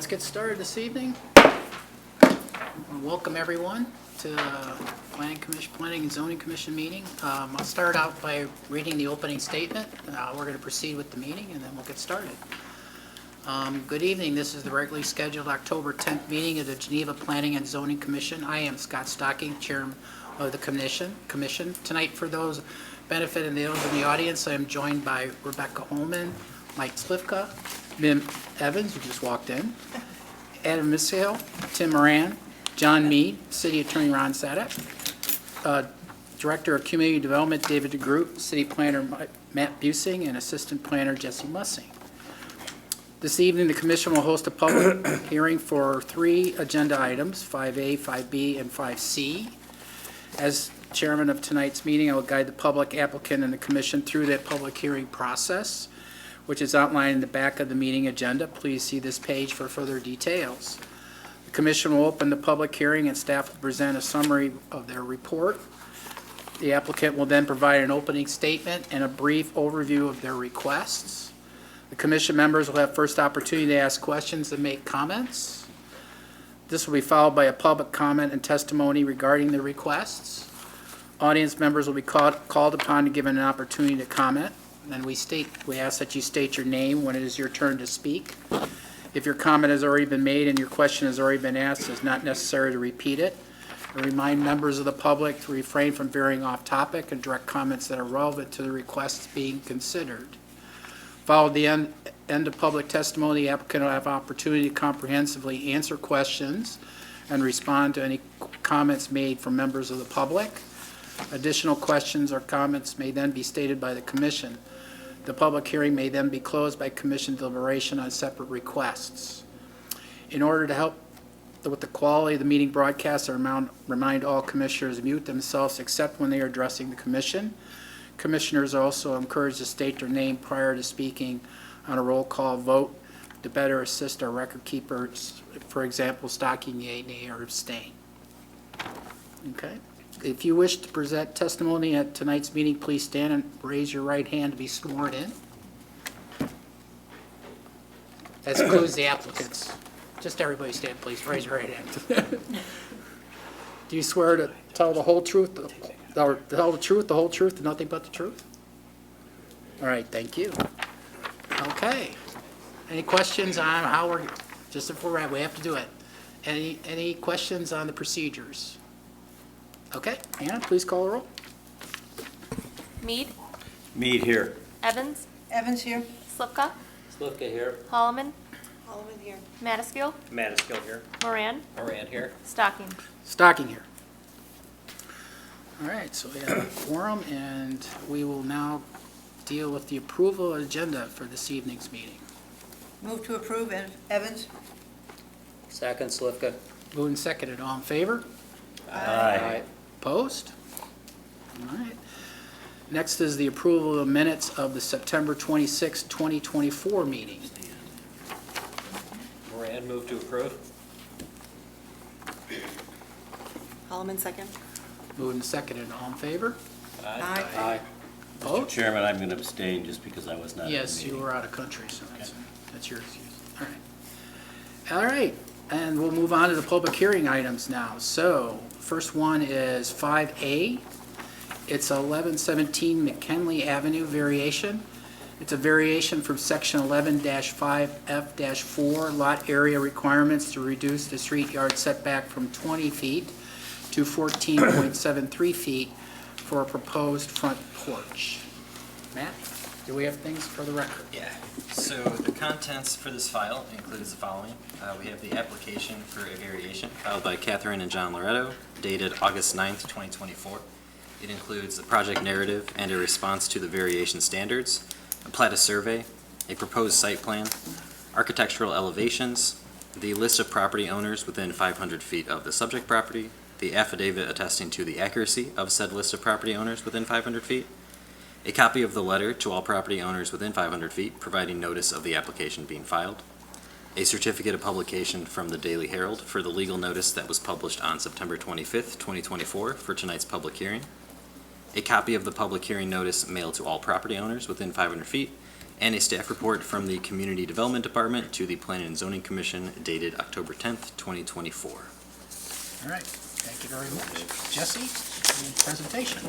let's get started this evening. Welcome everyone to Planning and Zoning Commission meeting. I'll start out by reading the opening statement. We're going to proceed with the meeting and then we'll get started. Good evening. This is the regularly scheduled October 10th meeting of the Geneva Planning and Zoning Commission. I am Scott Stocking, Chairman of the Commission. Tonight, for those benefit and those in the audience, I am joined by Rebecca Holman, Mike Slivka, Mim Evans, who just walked in, Adam Missale, Tim Moran, John Mead, City Attorney Ron Sadek, Director of Community Development David DeGroot, City Planner Matt Busing, and Assistant Planner Jesse Mussing. This evening, the Commission will host a public hearing for 3 agenda items, 5A, 5B, and 5C. As Chairman of tonight's meeting, I will guide the public, applicant, and the Commission through that public hearing process, which is outlined in the back of the meeting agenda. Please see this page for further details. The Commission will open the public hearing and staff will present a summary of their report. The applicant will then provide an opening statement and a brief overview of their requests. The Commission members will have first opportunity to ask questions and make comments. This will be followed by a public comment and testimony regarding the requests. Audience members will be called upon to give an opportunity to comment. And we ask that you state your name when it is your turn to speak. If your comment has already been made and your question has already been asked, it's not necessary to repeat it. I remind members of the public to refrain from veering off topic and direct comments that are relevant to the requests being considered. Following the end of public testimony, the applicant will have opportunity to comprehensively answer questions and respond to any comments made from members of the public. Additional questions or comments may then be stated by the Commission. The public hearing may then be closed by Commission deliberation on separate requests. In order to help with the quality of the meeting broadcast, I remind all commissioners to mute themselves except when they are addressing the Commission. Commissioners are also encouraged to state their name prior to speaking on a roll call vote to better assist our record keepers, for example, stocking yea, nay, or abstain. Okay. If you wish to present testimony at tonight's meeting, please stand and raise your right hand to be sworn in. That includes the applicants. Just everybody stand, please. Raise your right hand. Do you swear to tell the whole truth, or tell the truth, the whole truth, and nothing but the truth? All right, thank you. Okay. Any questions on how we're, just if we're at, we have to do it. Any questions on the procedures? Okay, Anna, please call the roll. Mead, Mead here. Evans, Evans here. Slivka, Slivka here. Holloman, Holloman here. Madaskil, Madaskil here. Moran, Moran here. Stocking. Stocking here. All right, so we have a quorum, and we will now deal with the approval agenda for this evening's meeting. Move to approve, Evans. Second, Slivka. Moved and seconded, all in favor? Aye. Opposed? All right. Next is the approval of the minutes of the September 26, 2024 meeting. Moran, move to approve. Holloman second. Moved and seconded, all in favor? Aye. Mr. Opposed? Chairman, I'm going to abstain just because I was not at the Yes, meeting. you were out of country, so that's your excuse. All right. All right, and we'll move on to the public hearing items now. So, first one is 5A. It's 1117 McKinley Avenue variation. It's a variation from section 11-5F-4 lot area requirements to reduce the street yard setback from 20 feet to 14.73 feet for a proposed front porch. Matt, do we have things for the record? Yeah, so the contents for this file includes the following. We have the application for a variation filed by Catherine and John Loretto, dated August 9th, 2024. It includes the project narrative and a response to the variation standards, a plat of survey, a proposed site plan, architectural elevations, the list of property owners within 500 feet of the subject property, the affidavit attesting to the accuracy of said list of property owners within 500 feet, a copy of the letter to all property owners within 500 feet providing notice of the application being filed, a certificate of publication from the Daily Herald for the legal notice that was published on September 25th, 2024 for tonight's public hearing, a copy of the public hearing notice mailed to all property owners within 500 feet, and a staff report from the Community Development Department to the Planning and Zoning Commission dated October 10th, 2024. All right, thank you very much. Jesse, presentation.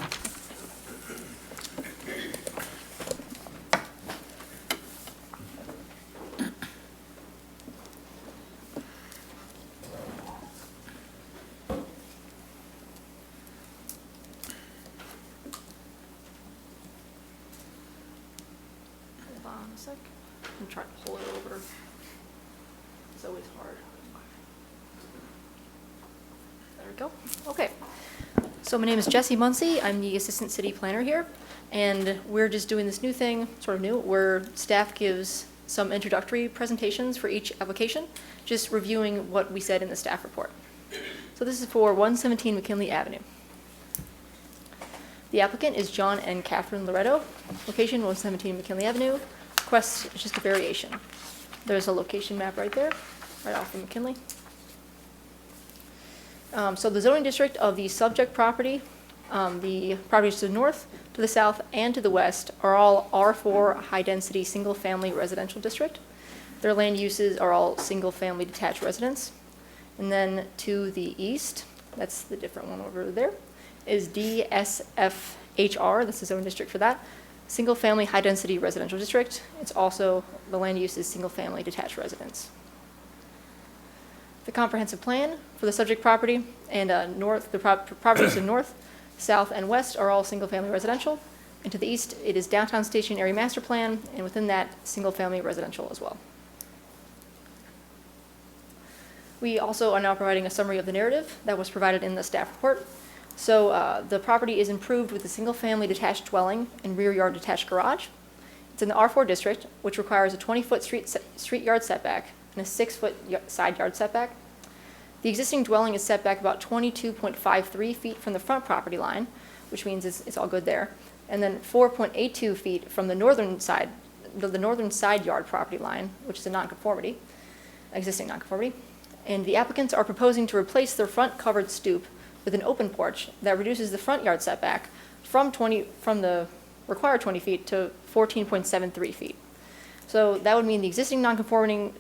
Hold on a sec. I'm trying to pull it over. It's always hard. There we go. Okay. So my name is Jessie Muncy. I'm the Assistant City Planner here. And we're just doing this new thing, sort of new, where staff gives some introductory presentations for each application, just reviewing what we said in the staff report. So this is for 117 McKinley Avenue. The applicant is John and Catherine Loretto. Location 117 McKinley Avenue. Request is just a variation. There's a location map right there, right off of McKinley. So the zoning district of the subject property, the properties to the north, to the south, and to the west are all R4 high-density single-family residential district. Their land uses are all single-family detached residence. And then to the east, that's the different one over there, is DSFHR, that's the zoning district for that, single-family high-density residential district. It's also, the land use is single-family detached residence. The comprehensive plan for the subject property and the properties to the north, south, and west are all single-family residential. And to the east, it is downtown station area master plan, and within that, single-family residential as well. We also are now providing a summary of the narrative that was provided in the staff report. So the property is improved with a single-family detached dwelling and rear yard detached garage. It's in the R4 district, which requires a 20-foot street yard setback and a 6-foot side yard setback. The existing dwelling is set back about 22.53 feet from the front property line, which means it's all good there, and then 4.82 feet from the northern side yard property line, which is a nonconformity, existing nonconformity. And the applicants are proposing to replace their front covered stoop with an open porch that reduces the front yard setback from the required 20 feet to 14.73 feet. So that would mean the existing non-conforming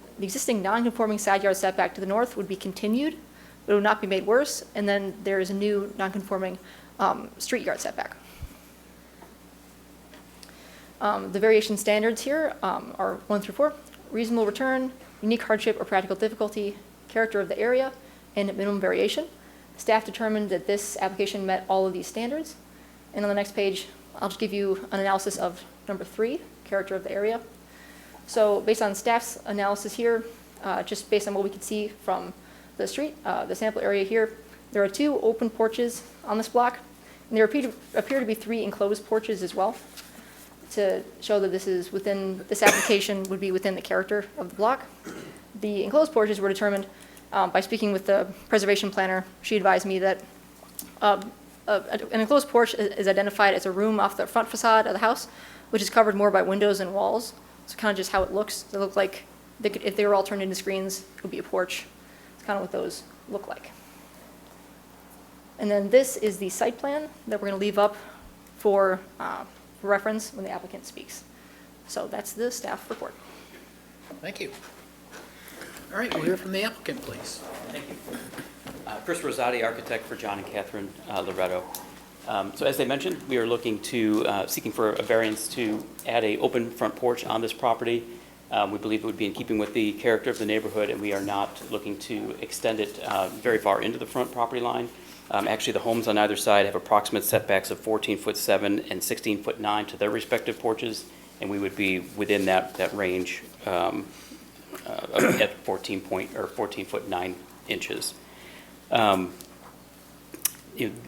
side yard setback to the north would be continued, but it would not be made worse, and then there is a new non-conforming street yard setback. The variation standards here are 1 through 4, reasonable return, unique hardship or practical difficulty, character of the area, and minimum variation. Staff determined that this application met all of these standards. And on the next page, I'll just give you an analysis of number 3, character of the area. So based on staff's analysis here, just based on what we could see from the street, the sample area here, there are 2 open porches on this block, and there appear to be 3 enclosed porches as well, to show that this application would be within the character of the block. The enclosed porches were determined by speaking with the preservation planner. She advised me that an enclosed porch is identified as a room off the front facade of the house, which is covered more by windows and walls. So kind of just how it looks. They look like, if they were all turned into screens, it would be a porch. It's kind of what those look like. And then this is the site plan that we're going to leave up for reference when the applicant speaks. So that's the staff report. Thank you. All right, we'll hear from the applicant, please. Thank you. Chris Rosati, architect for John and Catherine Loretto. So as they mentioned, we are seeking for a variance to add an open front porch on this property. We believe it would be in keeping with the character of the neighborhood, and we are not looking to extend it very far into the front property line. Actually, the homes on either side have approximate setbacks of 14'7" and 16'9" to their respective porches, and we would be within that range at 14'9" inches.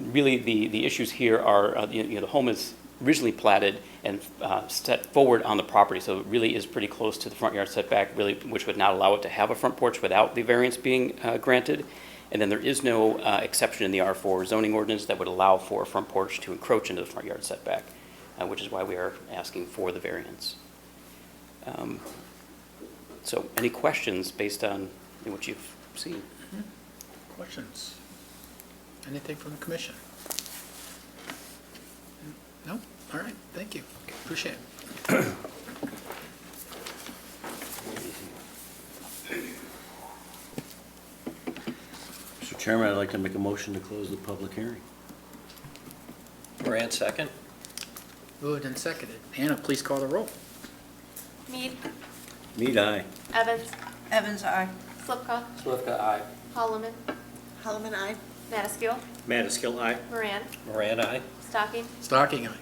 Really, the issues here are the home is originally platted and set forward on the property, so it really is pretty close to the front yard setback, really, which would not allow it to have a front porch without the variance being granted. And then there is no exception in the R4 zoning ordinance that would allow for a front porch to encroach into the front yard setback, which is why we are asking for the variance. So any questions based on what you've seen? Questions? Anything from the commission? No? All right, thank you. Appreciate it. Chairman, I'd like to make a motion to close the public hearing. Moran, second. Moved and seconded. Anna, please call the roll. Mead, Mead, aye. Evans, Evans, aye. Slivka, Slivka, aye. Holloman, Holloman, aye. Madaskil, Madaskil, aye. Moran, Moran, aye. Stocking, Stocking eye.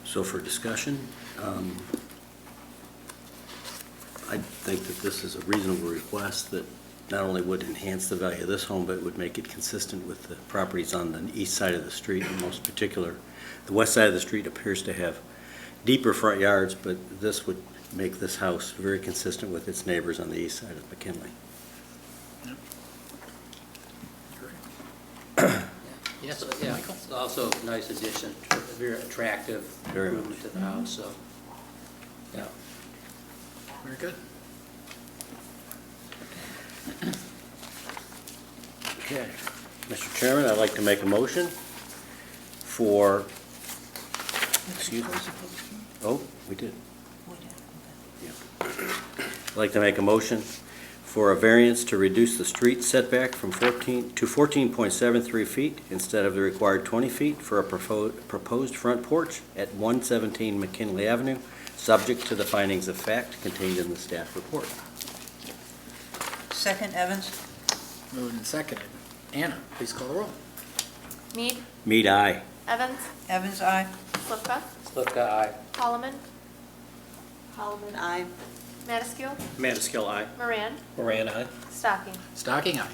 So for discussion, I think that this is a reasonable request that not only would enhance the value of this home, but would make it consistent with the properties on the east side of the street, in most particular. The west side of the street appears to have deeper front yards, but this would make this house very consistent with its neighbors on the east side of McKinley. Yes, Yeah, Michael? it's also a nice addition, very attractive Very improvement to the house, so, yeah. Very good. Okay. Mr. Chairman, I'd like to make a motion for, excuse me. Oh, we did. Yeah. I'd like to make a motion for a variance to reduce the street setback from 14 to 14.73 feet instead of the required 20 feet for a proposed front porch at 117 McKinley Avenue, subject to the findings of fact contained in the staff report. Second, Evans. Moved and seconded. Anna, please call the roll. Mead, Mead, aye. Evans, Evans, aye. Slivka, Slivka, aye. Holloman, Holloman, aye. Madaskil, Madaskil, aye. Moran, Moran, aye. Stocking. Stocking eye.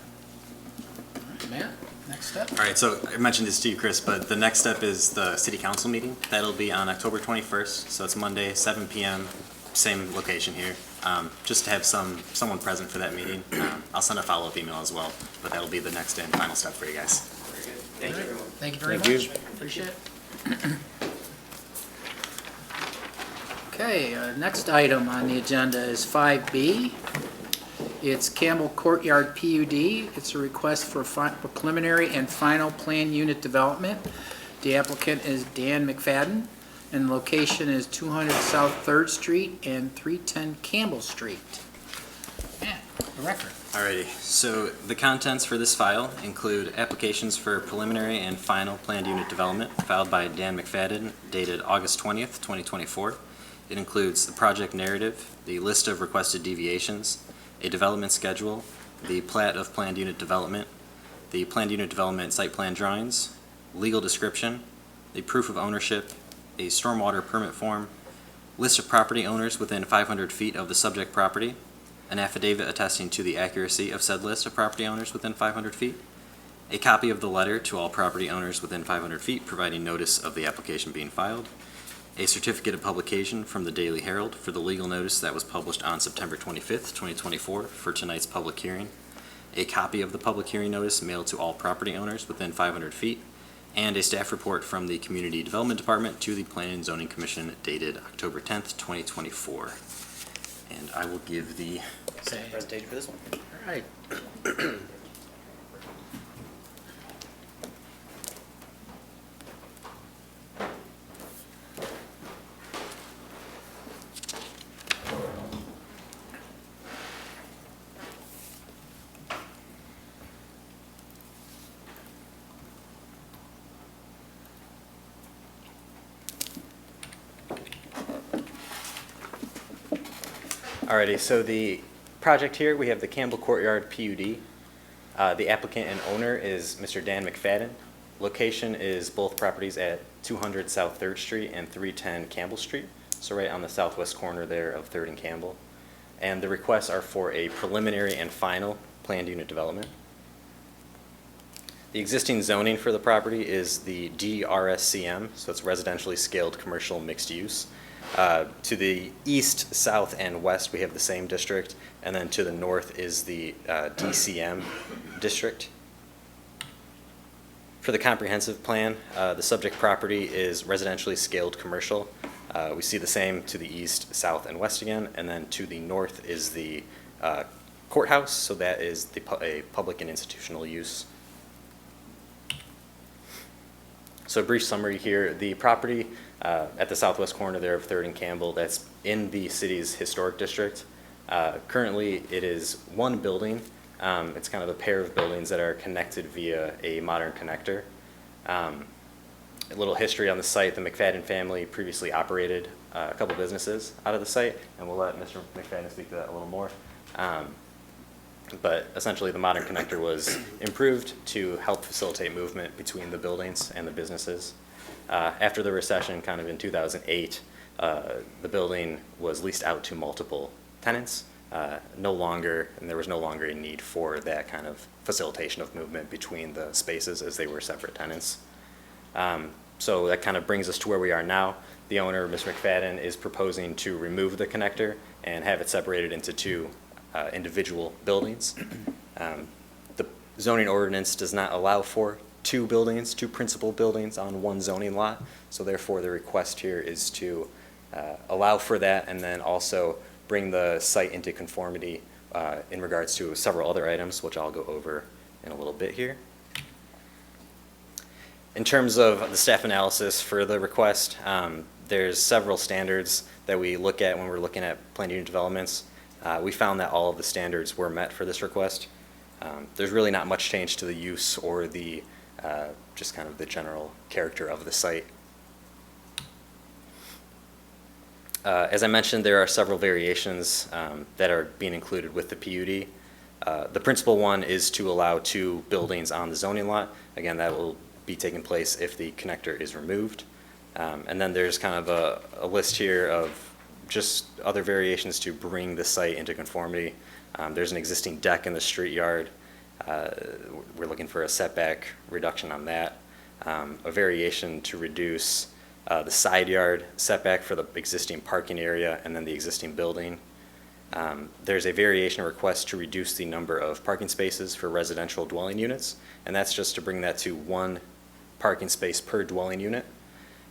All right, Matt, next step. All right, so I mentioned this to you, Chris, but the next step is the city council meeting. That'll be on October 21st, so it's Monday, 7 PM, same location here. Just to have someone present for that meeting. I'll send a follow-up email as well, but that'll be the next and final step for you guys. Thank you. Thank you very Thank much. you. Appreciate it. Okay, next item on the agenda is 5B. It's Campbell Courtyard PUD. It's a request for preliminary and final plan unit development. The applicant is Dan McFadden, and the location is 200 South 3rd Street and 310 Campbell Street. Matt, the record. Alrighty, so the contents for this file include applications for preliminary and final planned unit development filed by Dan McFadden dated August 20th, 2024. It includes the project narrative, the list of requested deviations, a development schedule, the plat of planned unit development, the planned unit development site plan drawings, legal description, the proof of ownership, a stormwater permit form, list of property owners within 500 feet of the subject property, an affidavit attesting to the accuracy of said list of property owners within 500 feet, a copy of the letter to all property owners within 500 feet providing notice of the application being filed, a certificate of publication from the Daily Herald for the legal notice that was published on September 25th, 2024 for tonight's public hearing, a copy of the public hearing notice mailed to all property owners within 500 feet, and a staff report from the Community Development Department to the Planning and Zoning Commission dated October 10th, 2024. And I will give the Presentation for this one. All right. Alrighty, so the project here, we have the Campbell Courtyard PUD. The applicant and owner is Mr. Dan McFadden. Location is both properties at 200 South 3rd Street and 310 Campbell Street, so right on the southwest corner there of 3rd and Campbell. And the requests are for a preliminary and final planned unit development. The existing zoning for the property is the DRSCM, so it's residentially scaled commercial mixed use. To the east, south, and west, we have the same district, and then to the north is the DCM district. For the comprehensive plan, the subject property is residentially scaled commercial. We see the same to the east, south, and west again, and then to the north is the courthouse, so that is a public and institutional use. So a brief summary here, the property at the southwest corner there of 3rd and Campbell, that's in the city's historic district. Currently, it is one building. It's kind of a pair of buildings that are connected via a modern connector. A little history on the site: the McFadden family previously operated a couple businesses out of the site, and we'll let Mr. McFadden speak to that a little more. But essentially, the modern connector was improved to help facilitate movement between the buildings and the businesses. After the recession, kind of in 2008, the building was leased out to multiple tenants. And there was no longer a need for that kind of facilitation of movement between the spaces, as they were separate tenants. So that kind of brings us to where we are now. The owner, Mr. McFadden, is proposing to remove the connector and have it separated into two individual buildings. The zoning ordinance does not allow for two principal buildings on one zoning lot. So therefore, the request here is to allow for that, and then also bring the site into conformity in regards to several other items, which I'll go over in a little bit here. In terms of the staff analysis for the request, there's several standards that we look at when we're looking at planned unit developments. We found that all of the standards were met for this request. There's really not much change to the use or the just kind of the general character of the site. As I mentioned, there are several variations that are being included with the PUD. The principal one is to allow two buildings on the zoning lot. Again, that will be taking place if the connector is removed. And then there's kind of a list here of just other variations to bring the site into conformity. There's an existing deck in the street yard. We're looking for a setback reduction on that. A variation to reduce the side yard setback for the existing parking area and then the existing building. There's a variation request to reduce the number of parking spaces for residential dwelling units, and that's just to bring that to one parking space per dwelling unit.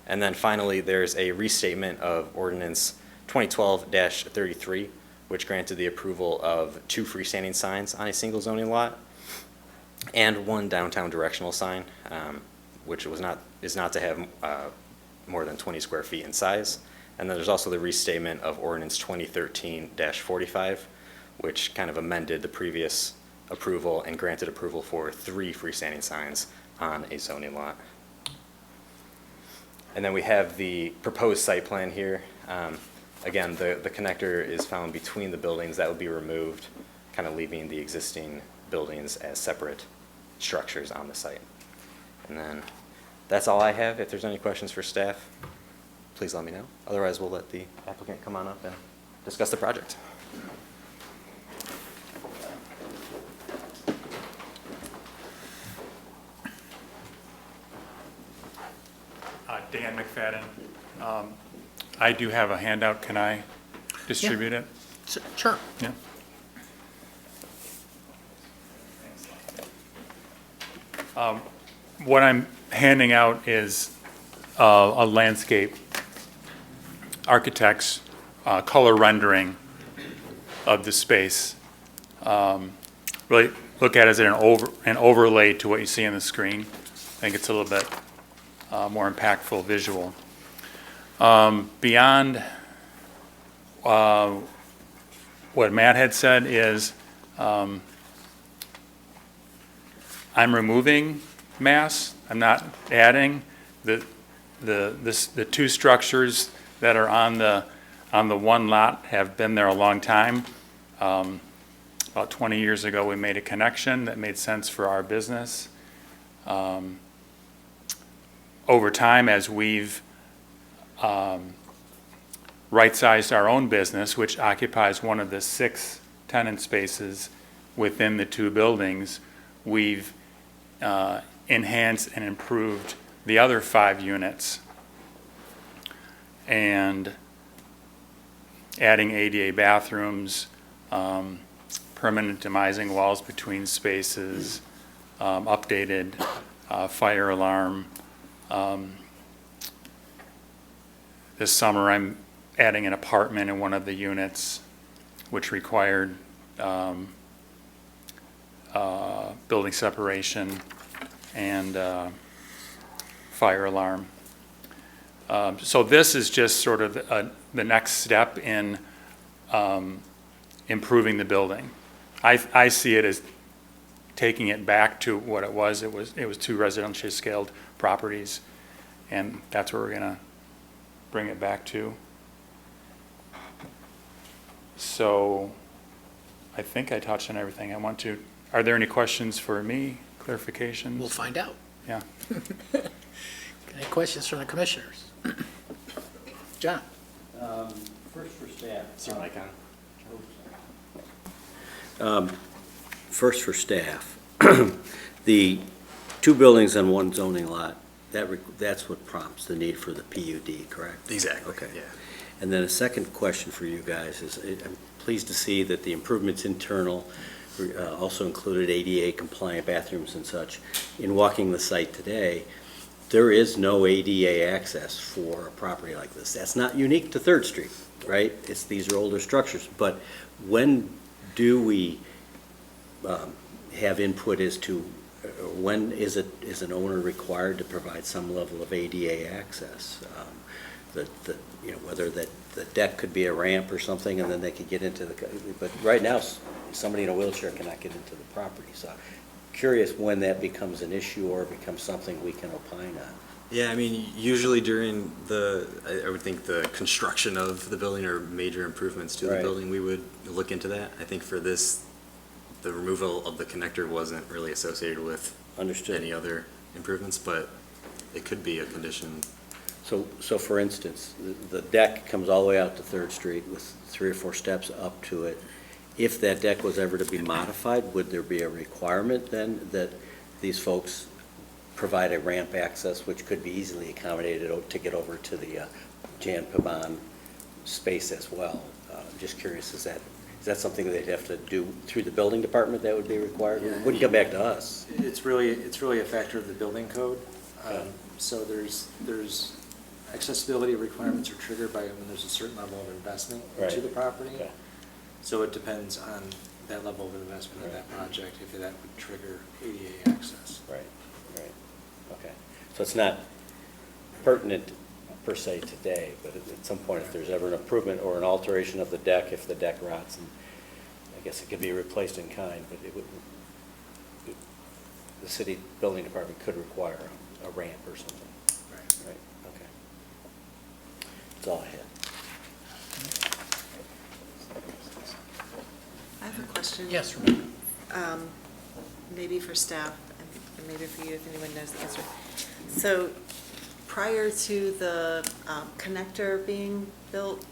And then finally, there's a restatement of ordinance 2012-33, which granted the approval of two freestanding signs on a single zoning lot and one downtown directional sign, which is not to have more than 20 square feet in size. And then there's also the restatement of ordinance 2013-45, which kind of amended the previous approval and granted approval for 3 freestanding signs on a zoning lot. And then we have the proposed site plan here. Again, the connector is found between the buildings. That would be removed, kind of leaving the existing buildings as separate structures on the site. And then that's all I have. If there's any questions for staff, please let me know. Otherwise, we'll let the applicant come on up and discuss the project. Dan McFadden. I do have a handout. Can I distribute it? Sure. Yeah. What I'm handing out is a landscape architect's color rendering of the space. Really look at it as an overlay to what you see on the screen. I think it's a little bit more impactful visual. Beyond what Matt had said is I'm removing mass. I'm not adding. The two structures that are on the one lot have been there a long time. About 20 years ago, we made a connection that made sense for our business. Over time, as we've right-sized our own business, which occupies one of the 6 tenant spaces within the 2 buildings, we've enhanced and improved the other 5 units and adding ADA bathrooms, permanent demising walls between spaces, updated fire alarm. This summer I'm adding an apartment in one of the units, which required building separation and fire alarm. So this is just sort of the next step in improving the building. I see it as taking it back to what it was. It was two residentially scaled properties, and that's where we're gonna bring it back to. So I think I touched on everything I want to. Are there any questions for me, clarifications? We'll find out. Yeah. Any questions from the commissioners? John? First for staff. Is your mic on? First for staff, the two buildings on one zoning lot, that's what prompts the need for the PUD, correct? Exactly, Okay. yeah. And then a second question for you guys is, I'm pleased to see that the improvements internal also included ADA compliant bathrooms and such. In walking the site today, there is no ADA access for a property like this. That's not unique to Third Street, right? These are older structures, but when do we have input as to when is an owner required to provide some level of ADA access? Whether the deck could be a ramp or something, and then they could get into but right now, somebody in a wheelchair cannot get into the property. So curious when that becomes an issue or becomes something we can opine on. Yeah, I mean, usually during I would think the construction of the building or major improvements to the Right. building, we would look into that. I think for this, the removal of the connector wasn't really associated with Understood. any other improvements, but it could be a condition. So for instance, the deck comes all the way out to Third Street with 3 or 4 steps up to it. If that deck was ever to be modified, would there be a requirement then that these folks provide a ramp access, which could be easily accommodated to get over to the Jan Pabon space as well? Just curious, is that something they'd have to do through the building department that would be required? It wouldn't come back to us. It's really a factor of the building code. Okay. So there's accessibility requirements are triggered by when there's a certain level of investment into Right. the property. Okay. So it depends on that level of investment in that project, if that would trigger ADA access. Right, okay. So it's not pertinent per se today, but at some point, if there's ever an improvement or an alteration of the deck, if the deck rots, and I guess it could be replaced in kind, but the city building department could require a ramp or something. Right, okay. That's all I had. I have a question. Yes, Rebecca. Maybe for staff, and maybe for you if anyone knows the answer. So prior to the connector being built,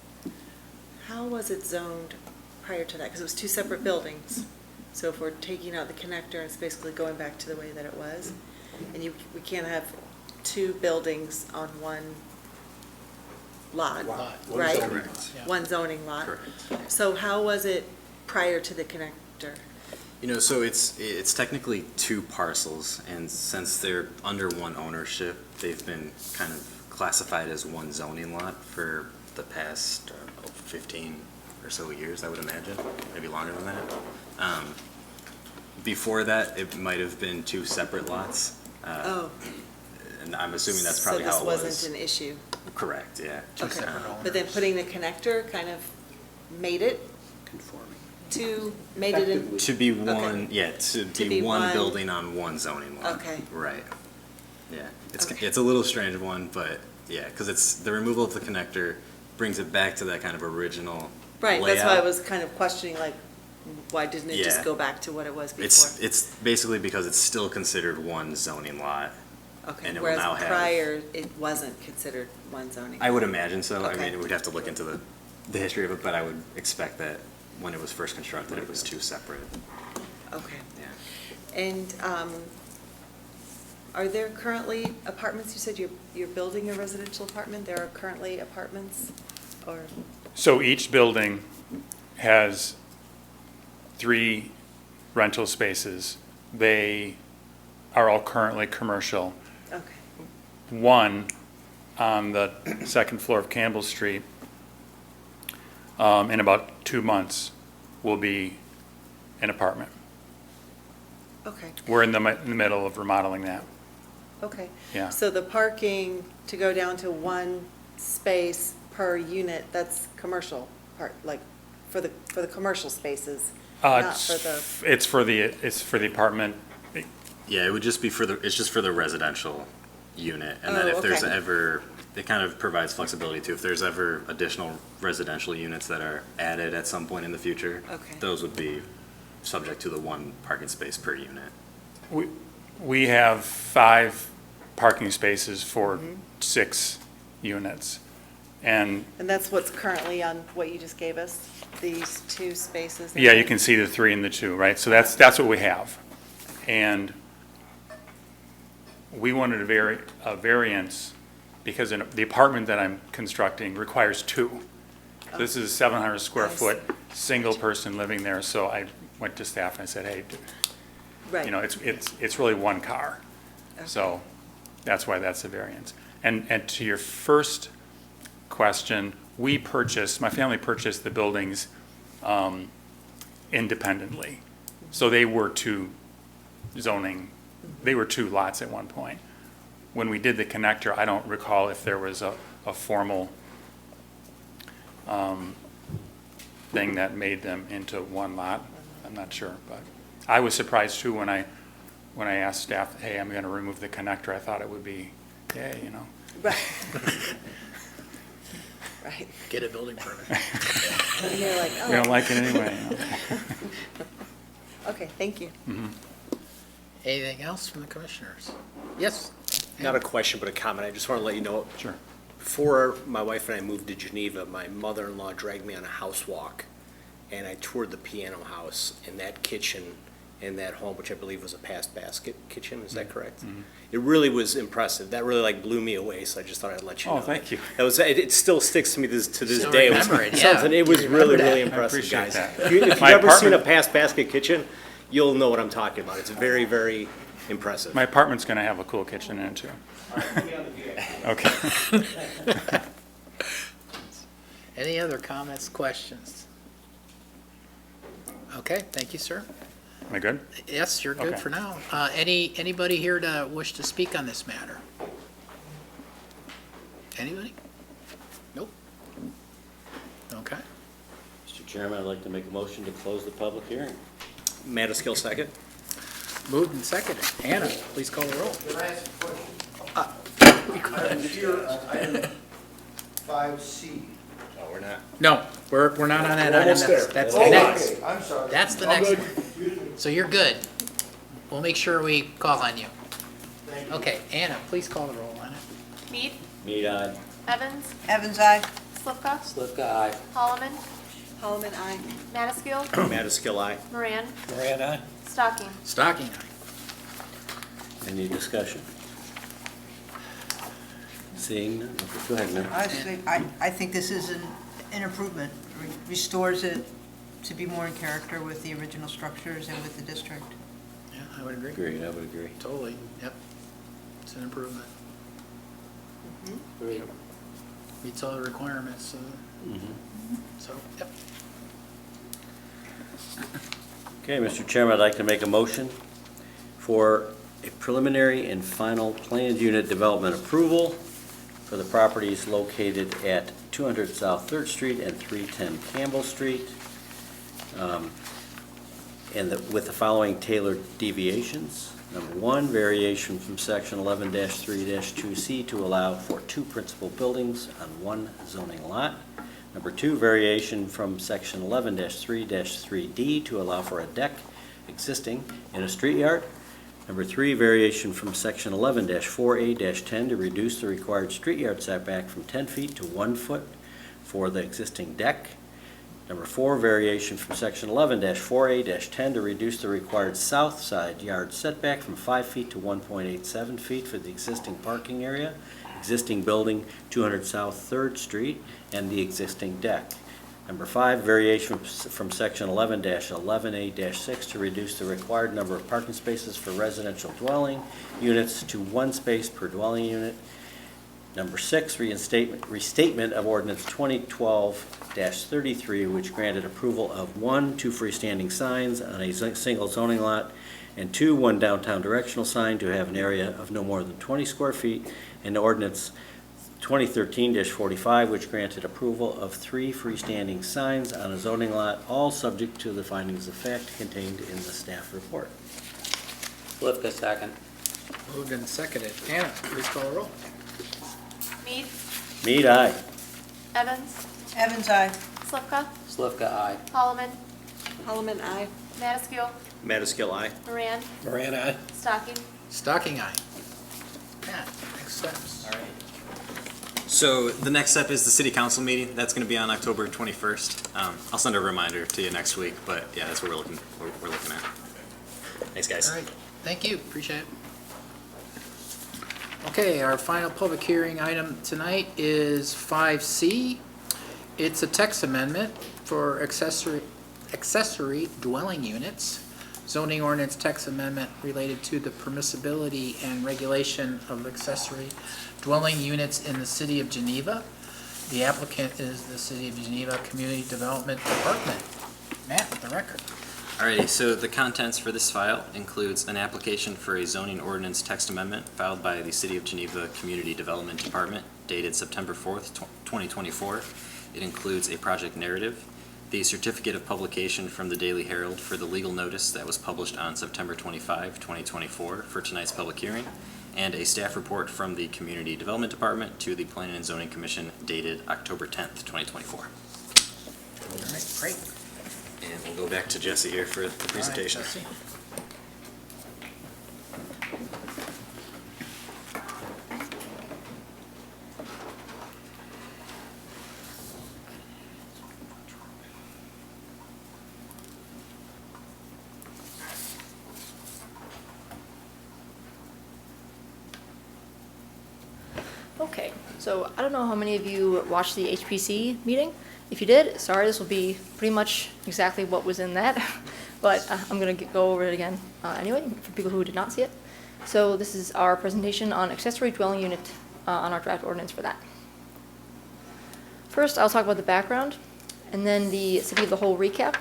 how was it zoned prior to that? Because it was 2 separate buildings. So if we're taking out the connector, it's basically going back to the way that it was. And we can't have 2 buildings on one lot, Lot. right? Correct. Yeah. One zoning lot. Correct. So how was it prior to the connector? So it's technically 2 parcels, and since they're under one ownership, they've been kind of classified as one zoning lot for the past 15 or so years, I would imagine, maybe longer than that. Before that, it might have been 2 separate lots. And I'm assuming that's probably how it was. So this wasn't an issue? Correct, yeah. Okay. But then putting the connector kind of made it Conforming. made it in, To be one, Okay. yeah, to be one building on one zoning lot. Okay. Right. Yeah, Okay. it's a little strange one, but yeah, because it's the removal of the connector brings it back to that kind of original right, that's why I layout. was kind of questioning, like, why didn't it just Yeah. go back to what it was before? It's basically because it's still considered one zoning lot. Okay, and it will whereas now have- prior, it wasn't considered one zoning. I would imagine so. I Okay. mean, we'd have to look into the history of it, but I would expect that when it was first constructed, it was 2 separate. Okay. Yeah. And are there currently apartments? You said you're building a residential apartment. There are currently apartments, or? So each building has 3 rental spaces. They are all currently commercial. Okay. One on the 2nd floor of Campbell Street, in about 2 months, will be an apartment. Okay. We're in the middle of remodeling that. Okay. Yeah. So the parking to go down to 1 space per unit, that's commercial part, like for the commercial spaces, not for the, It's for the apartment. Yeah, it would just be it's just for the residential unit. And then Oh, if there's okay. ever, it kind of provides flexibility too. If there's ever additional residential units that are added at some point in the future, Okay. those would be subject to the one parking space per unit. We have 5 parking spaces for 6 units. And, and that's what's currently on what you just gave us, these 2 spaces? yeah, you can see the 3 and the 2, right? So that's what we have. And we wanted a variance because the apartment that I'm constructing requires 2. This is a 700 square foot, single person living there, so I went to staff and I said, hey, Right. you know, it's really 1 car. So that's why that's a variance. And to your first question, my family purchased the buildings independently. So they were 2 lots at one point. When we did the connector, I don't recall if there was a formal thing that made them into 1 lot. I'm not sure, but I was surprised too when I asked staff, hey, I'm gonna remove the connector. I thought it would be, yay, you know. Right. Right. Get a building permit. And you're like, We don't oh, like it anyway. You know. okay, thank you. Anything else from the commissioners? Yes? Not a question, but a comment. I just want to let you know, Sure. before my wife and I moved to Geneva, my mother-in-law dragged me on a house walk, and I toured the piano house, and that kitchen in that home, which I believe was a past basket kitchen, is that correct? It really was impressive. That really blew me away, so I just thought I'd let you know. Oh, thank you. It still sticks to me to this Still day. remember it, yeah. It was You really, remember really that. impressive, appreciate guys. that. If you've My ever seen a apartment- past basket kitchen, you'll know what I'm talking about. It's very, very impressive. My apartment's gonna have a cool kitchen in it too. Okay. Any other comments, questions? Okay, thank you, sir. Am I good? Yes, you're good Okay. for now. Anybody here to wish to speak on this matter? Anybody? Nope. Okay. Mr. Chairman, I'd like to make a motion to close the public hearing. Madaskil, second. Moved and seconded. Anna, please call the roll. Can I ask a question? Here, item 5C. Oh, we're not. No, we're not on that item. Almost there. That's Oh, the next. okay, I'm sorry. That's the I'm next good. one. Excuse me. So you're good. We'll make sure we call on you. Thank you. Okay, Anna, please call the roll on it. Mead, Mead, aye. Evans, Evans, aye. Slivka, Slivka, aye. Holloman, Holloman, aye. Madaskil, Madaskil, aye. Moran, Moran, aye. Stocking. Stocking eye. Any discussion? Seeing none, okay, go ahead, ma'am. I think this is an improvement, restores it to be more in character with the original structures and with the district. Yeah, I would agree. Agreed, I would agree. Totally, yep. It's an improvement. Agreed. Meets all the requirements, so, yep. Okay, Mr. Chairman, I'd like to make a motion for a preliminary and final planned unit development approval for the properties located at 200 South 3rd Street and 310 Campbell Street, with the following tailored deviations. Number 1, variation from section 11-3-2C to allow for 2 principal buildings on 1 zoning lot. Number 2, variation from section 11-3-3D to allow for a deck existing in a street yard. Number 3, variation from section 11-4A-10 to reduce the required street yard setback from 10 feet to 1 foot for the existing deck. Number 4, variation from section 11-4A-10 to reduce the required south side yard setback from 5 feet to 1.87 feet for the existing parking area, existing building 200 South 3rd Street, and the existing deck. Number 5, variation from section 11-11A-6 to reduce the required number of parking spaces for residential dwelling units to 1 space per dwelling unit. Number 6, restatement of ordinance 2012-33, which granted approval of 1, 2 freestanding signs on a single zoning lot, and 2, 1 downtown directional sign to have an area of no more than 20 square feet, and ordinance 2013-45, which granted approval of 3 freestanding signs on a zoning lot, all subject to the findings of fact contained in the staff report. Slivka, second. Moved and seconded. Anna, please call the roll. Mead, Mead, aye. Evans, Evans, aye. Slivka, Slivka, aye. Holloman, Holloman, aye. Madaskil, Madaskil, aye. Moran, Moran, aye. Stocking. Stocking eye. Matt, next steps. All right. So the next step is the city council meeting. That's going to be on October 21st. I'll send a reminder to you next week, but yeah, that's what we're looking at. Thanks, guys. All right, thank you, appreciate it. Okay, our final public hearing item tonight is 5C. It's a text amendment for accessory dwelling units, zoning ordinance text amendment related to the permissibility and regulation of accessory dwelling units in the city of Geneva. The applicant is the City of Geneva Community Development Department. Matt, the record. Alrighty, so the contents for this file includes an application for a zoning ordinance text amendment filed by the City of Geneva Community Development Department dated September 4th, 2024. It includes a project narrative, the certificate of publication from the Daily Herald for the legal notice that was published on September 25, 2024 for tonight's public hearing, and a staff report from the Community Development Department to the Planning and Zoning Commission dated October 10th, 2024. All right, great. And we'll go back to Jesse here for the presentation. All right, Jesse. Okay, so I don't know how many of you watched the HPC meeting. If you did, sorry, this will be pretty much exactly what was in that, but I'm going to go over it again anyway for people who did not see it. So this is our presentation on accessory dwelling unit on our draft ordinance for that. First, I'll talk about the background, and then the city of the whole recap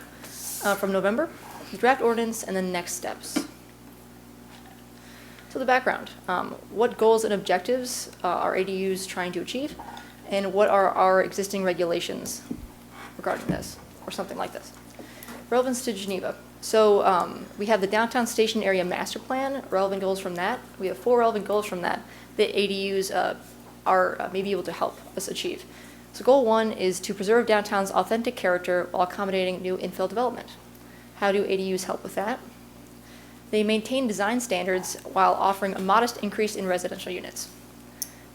from November, the draft ordinance, and then next steps. So the background, what goals and objectives are ADUs trying to achieve, and what are our existing regulations regarding this, or something like this. Relevance to Geneva. So we have the downtown station area master plan, relevant goals from that. We have 4 relevant goals from that that ADUs may be able to help us achieve. So goal 1 is to preserve downtown's authentic character while accommodating new infill development. How do ADUs help with that? They maintain design standards while offering a modest increase in residential units.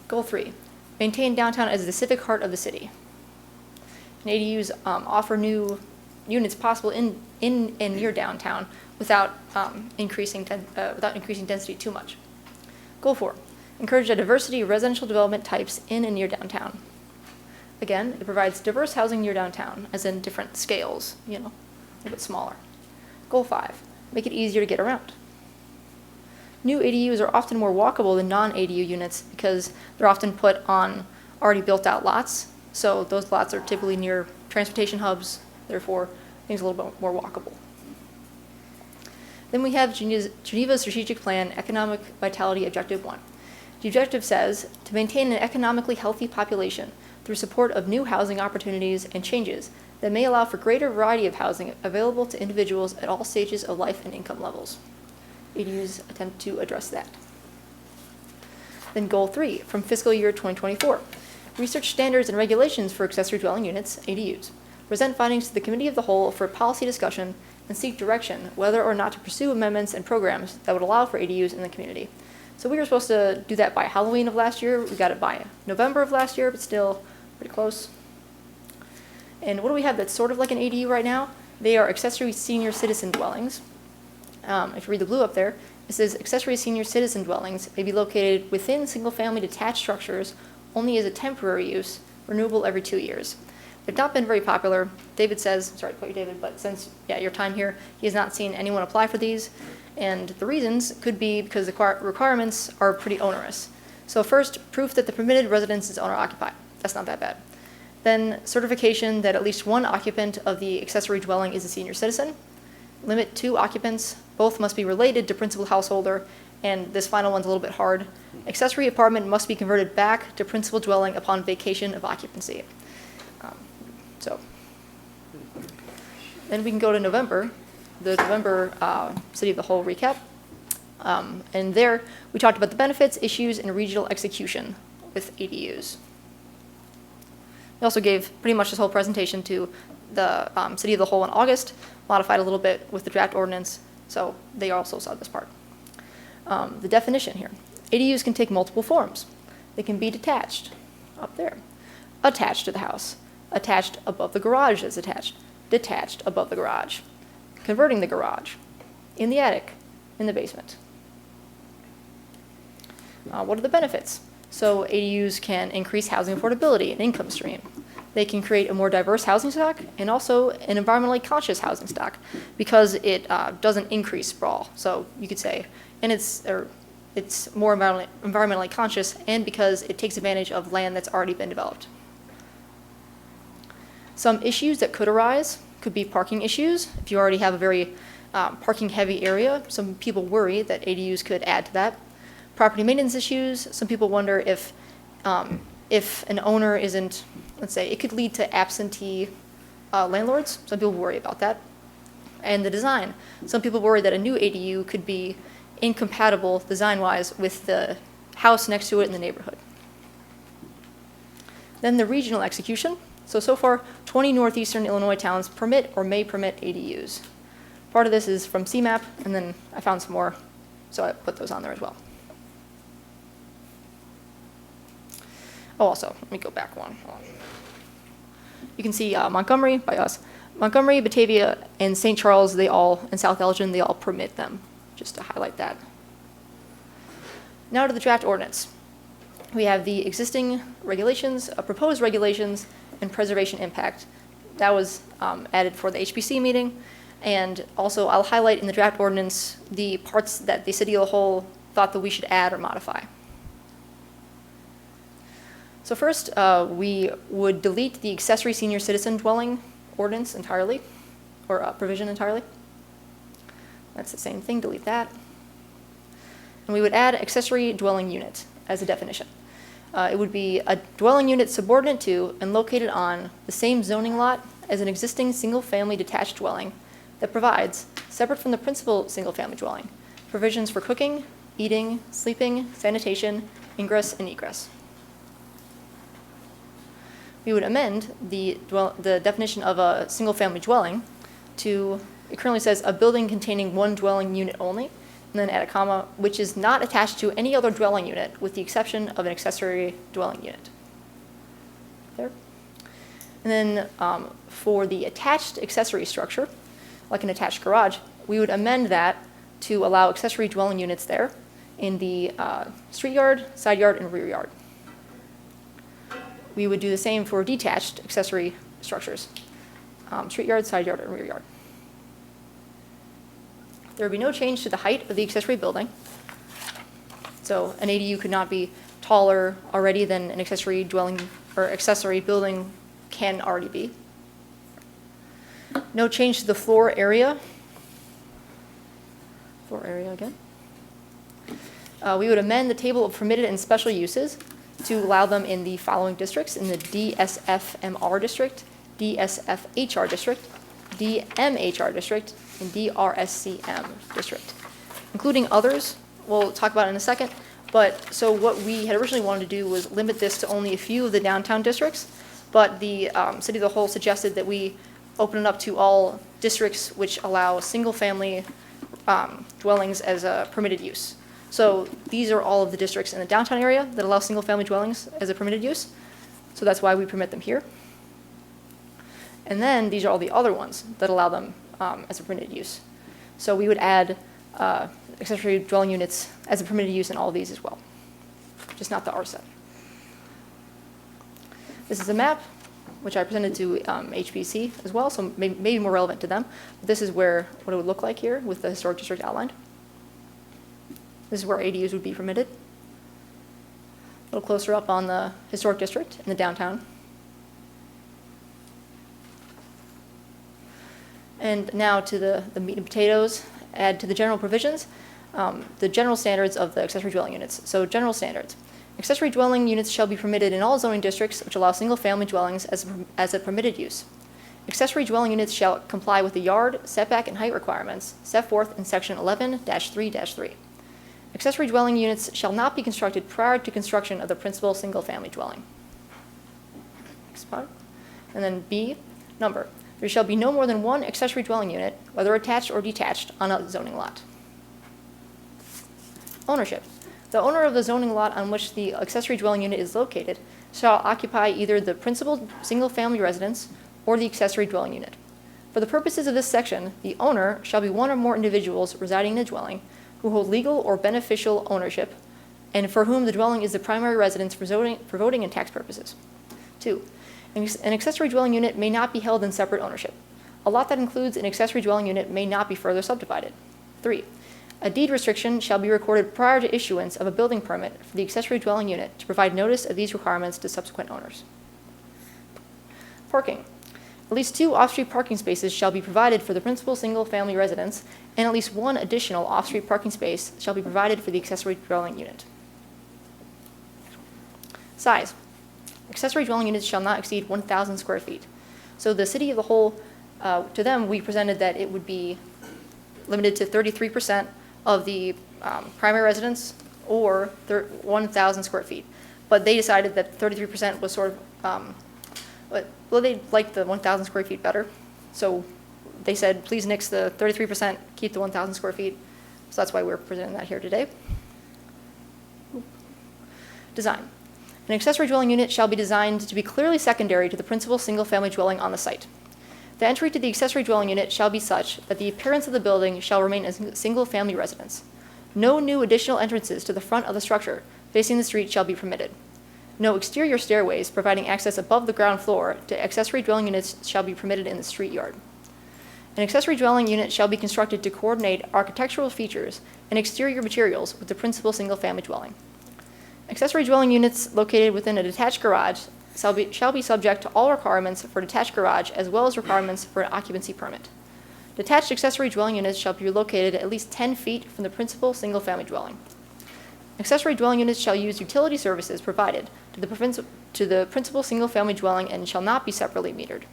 Goal 3, maintain downtown as the civic heart of the city. And ADUs offer new units possible in and near downtown without increasing density too much. Goal 4, encourage a diversity of residential development types in and near downtown. Again, it provides diverse housing near downtown, as in different scales, a little bit smaller. Goal 5, make it easier to get around. New ADUs are often more walkable than non-ADU units because they're often put on already built out lots. So those lots are typically near transportation hubs, therefore things are a little bit more walkable. Then we have Geneva's Strategic Plan Economic Vitality Objective 1. The objective says to maintain an economically healthy population through support of new housing opportunities and changes that may allow for greater variety of housing available to individuals at all stages of life and income levels. ADUs attempt to address that. Then goal 3, from fiscal year 2024. Research standards and regulations for accessory dwelling units, ADUs. Present findings to the Committee of the Whole for policy discussion and seek direction whether or not to pursue amendments and programs that would allow for ADUs in the community. So we were supposed to do that by Halloween of last year. We got it by November of last year, but still pretty close. And what do we have that's sort of like an ADU right now? They are accessory senior citizen dwellings. If you read the blue up there, it says accessory senior citizen dwellings may be located within single-family detached structures only as a temporary use, renewable every 2 years. They've not been very popular. David says, sorry to put you, David, but since your time here, he has not seen anyone apply for these. And the reasons could be because the requirements are pretty onerous. So first, proof that the permitted residence is owner-occupied. That's not that bad. Then certification that at least one occupant of the accessory dwelling is a senior citizen. Limit 2 occupants. Both must be related to principal householder and this final one's a little bit hard. Accessory apartment must be converted back to principal dwelling upon vacation of occupancy. So, then we can go to November, the November City of the Whole recap. And there, we talked about the benefits, issues, and regional execution with ADUs. We also gave pretty much this whole presentation to the City of the Whole in August, modified a little bit with the draft ordinance, so they also saw this part. The definition here. ADUs can take multiple forms. They can be detached, up there, attached to the house, attached above the garage is attached, detached above the garage, converting the garage, in the attic, in the basement. What are the benefits? So ADUs can increase housing affordability and income stream. They can create a more diverse housing stock and also an environmentally conscious housing stock because it doesn't increase sprawl. So you could say, and it's more environmentally conscious and because it takes advantage of land that's already been developed. Some issues that could arise could be parking issues. If you already have a very parking heavy area, some people worry that ADUs could add to that. Property maintenance issues, some people wonder if an owner isn't, let's say, it could lead to absentee landlords. Some people worry about that. And the design, some people worry that a new ADU could be incompatible design-wise with the house next to it in the neighborhood. Then the regional execution. So far, 20 northeastern Illinois towns permit or may permit ADUs. Part of this is from CMAP, and then I found some more, so I put those on there as well. Oh, also, let me go back one. You can see Montgomery by us. Montgomery, Batavia, and St. Charles, and South Elgin, they all permit them, just to highlight that. Now to the draft ordinance. We have the existing regulations, proposed regulations, and preservation impact. That was added for the HPC meeting. And also, I'll highlight in the draft ordinance the parts that the City of the Whole thought that we should add or modify. So first, we would delete the accessory senior citizen dwelling ordinance entirely, or provision entirely. That's the same thing, delete that. And we would add accessory dwelling unit as a definition. It would be a dwelling unit subordinate to and located on the same zoning lot as an existing single-family detached dwelling that provides, separate from the principal single-family dwelling, provisions for cooking, eating, sleeping, sanitation, ingress, and egress. We would amend the definition of a single-family dwelling to, it currently says, a building containing one dwelling unit only, and then add a comma, which is not attached to any other dwelling unit with the exception of an accessory dwelling unit. There. And then for the attached accessory structure, like an attached garage, we would amend that to allow accessory dwelling units there in the street yard, side yard, and rear yard. We would do the same for detached accessory structures, street yard, side yard, and rear yard. There would be no change to the height of the accessory building. So an ADU could not be taller already than an accessory dwelling or accessory building can already be. No change to the floor area. Floor area again. We would amend the table of permitted and special uses to allow them in the following districts: in the DSFMR district, DSFHR district, DMHR district, and DRSCM district, including others. We'll talk about it in a second. But so what we had originally wanted to do was limit this to only a few of the downtown districts, but the City of the Whole suggested that we open it up to all districts which allow single-family dwellings as a permitted use. So these are all of the districts in the downtown area that allow single-family dwellings as a permitted use. So that's why we permit them here. And then these are all the other ones that allow them as a permitted use. So we would add accessory dwelling units as a permitted use in all of these as well, just not the R7. This is a map, which I presented to HPC as well, so maybe more relevant to them. But this is what it would look like here with the historic district outlined. This is where ADUs would be permitted. A little closer up on the historic district in the downtown. And now to the meat and potatoes, add to the general provisions. the general standards of the accessory dwelling units. So general standards. Accessory dwelling units shall be permitted in all zoning districts which allow single-family dwellings as a permitted use. Accessory dwelling units shall comply with the yard, setback, and height requirements set forth in section 11-3-3. Accessory dwelling units shall not be constructed prior to construction of the principal single-family dwelling. Next part. And then B, number. There shall be no more than one accessory dwelling unit, whether attached or detached, on a zoning lot. Ownership. The owner of the zoning lot on which the accessory dwelling unit is located shall occupy either the principal single-family residence or the accessory dwelling unit. For the purposes of this section, the owner shall be one or more individuals residing in a dwelling who hold legal or beneficial ownership and for whom the dwelling is the primary residence for voting and tax purposes. 2. An accessory dwelling unit may not be held in separate ownership. A lot that includes an accessory dwelling unit may not be further subdivided. 3. A deed restriction shall be recorded prior to issuance of a building permit for the accessory dwelling unit to provide notice of these requirements to subsequent owners. Parking. At least 2 off-street parking spaces shall be provided for the principal single-family residence, and at least 1 additional off-street parking space shall be provided for the accessory dwelling unit. Size. Accessory dwelling units shall not exceed 1,000 square feet. So the city of the whole, to them, we presented that it would be limited to 33% of the primary residence or 1,000 square feet. But they decided that 33% was sort of, well, they liked the 1,000 square feet better. So they said, please nix the 33%, keep the 1,000 square feet. So that's why we're presenting that here today. Design. An accessory dwelling unit shall be designed to be clearly secondary to the principal single-family dwelling on the site. The entry to the accessory dwelling unit shall be such that the appearance of the building shall remain a single-family residence. No new additional entrances to the front of the structure facing the street shall be permitted. No exterior stairways providing access above the ground floor to accessory dwelling units shall be permitted in the street yard. An accessory dwelling unit shall be constructed to coordinate architectural features and exterior materials with the principal single-family dwelling. Accessory dwelling units located within a detached garage shall be subject to all requirements for detached garage as well as requirements for an occupancy permit. Detached accessory dwelling units shall be located at least 10 feet from the principal single-family dwelling. Accessory dwelling units shall use utility services provided to the principal single-family dwelling and shall not be separately metered.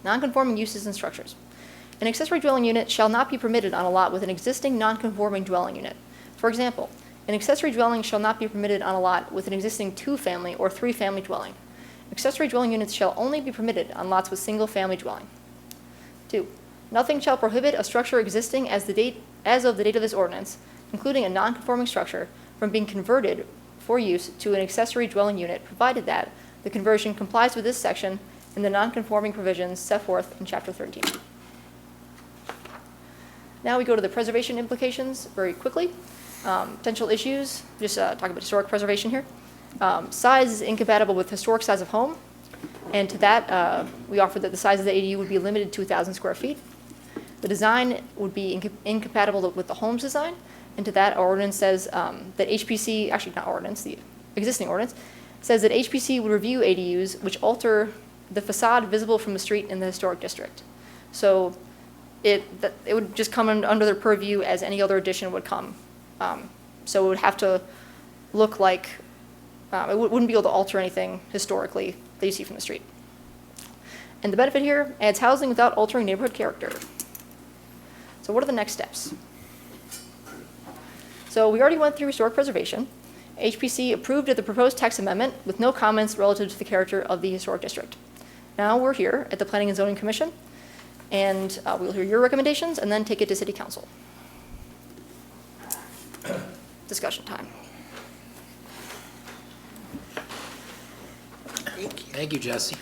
Non-conforming uses and structures. An accessory dwelling unit shall not be permitted on a lot with an existing non-conforming dwelling unit. For example, an accessory dwelling shall not be permitted on a lot with an existing 2-family or 3-family dwelling. Accessory dwelling units shall only be permitted on lots with single-family dwelling. 2. Nothing shall prohibit a structure existing as of the date of this ordinance, including a non-conforming structure, from being converted for use to an accessory dwelling unit, provided that the conversion complies with this section and the non-conforming provisions set forth in Chapter 13. Now we go to the preservation implications very quickly. Potential issues, just talk about historic preservation here. Size is incompatible with historic size of home, and to that we offer that the size of the ADU would be limited to 2,000 square feet. The design would be incompatible with the home's design, and to that our ordinance says that HPC, actually not ordinance, the existing ordinance, says that HPC would review ADUs which alter the facade visible from the street in the historic district. So it would just come under their purview as any other addition would come. So it would have to look like, it wouldn't be able to alter anything historically that you see from the street. And the benefit here, adds housing without altering neighborhood character. So what are the next steps? So we already went through historic preservation. HPC approved of the proposed text amendment with no comments relative to the character of the historic district. Now we're here at the Planning and Zoning Commission, and we'll hear your recommendations and then take it to City Council. Discussion time. Thank you, Jesse.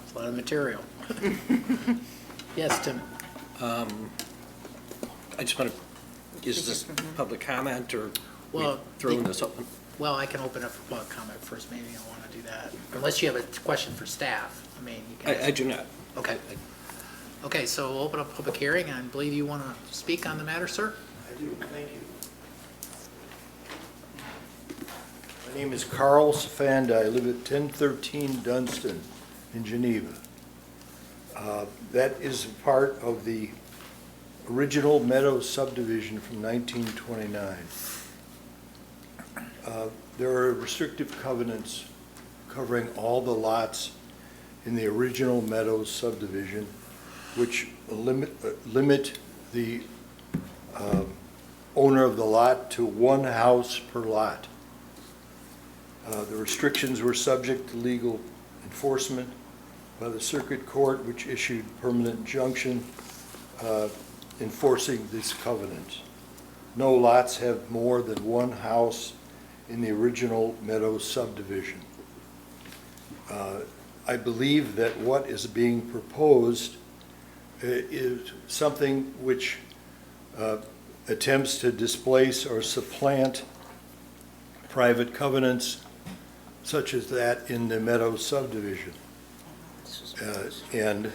It's a lot of material. Yes, Tim. I just want to, is this public comment or Well, throwing this open? Well, I can open up for public comment first, maybe I want to do that. Unless you have a question for staff. I mean, you can. I do not. Okay. Okay, so we'll open up a public hearing, and I believe you want to speak on the matter, sir? I do, thank you. My name is Carl Safanda. I live at 1013 Dunstan in Geneva. That is part of the original Meadows subdivision from 1929. There are restrictive covenants covering all the lots in the original Meadows subdivision, which limit the owner of the lot to one house per lot. The restrictions were subject to legal enforcement by the circuit court, which issued permanent injunction enforcing these covenants. No lots have more than one house in the original Meadows subdivision. I believe that what is being proposed is something which attempts to displace or supplant private covenants such as that in the Meadows subdivision. And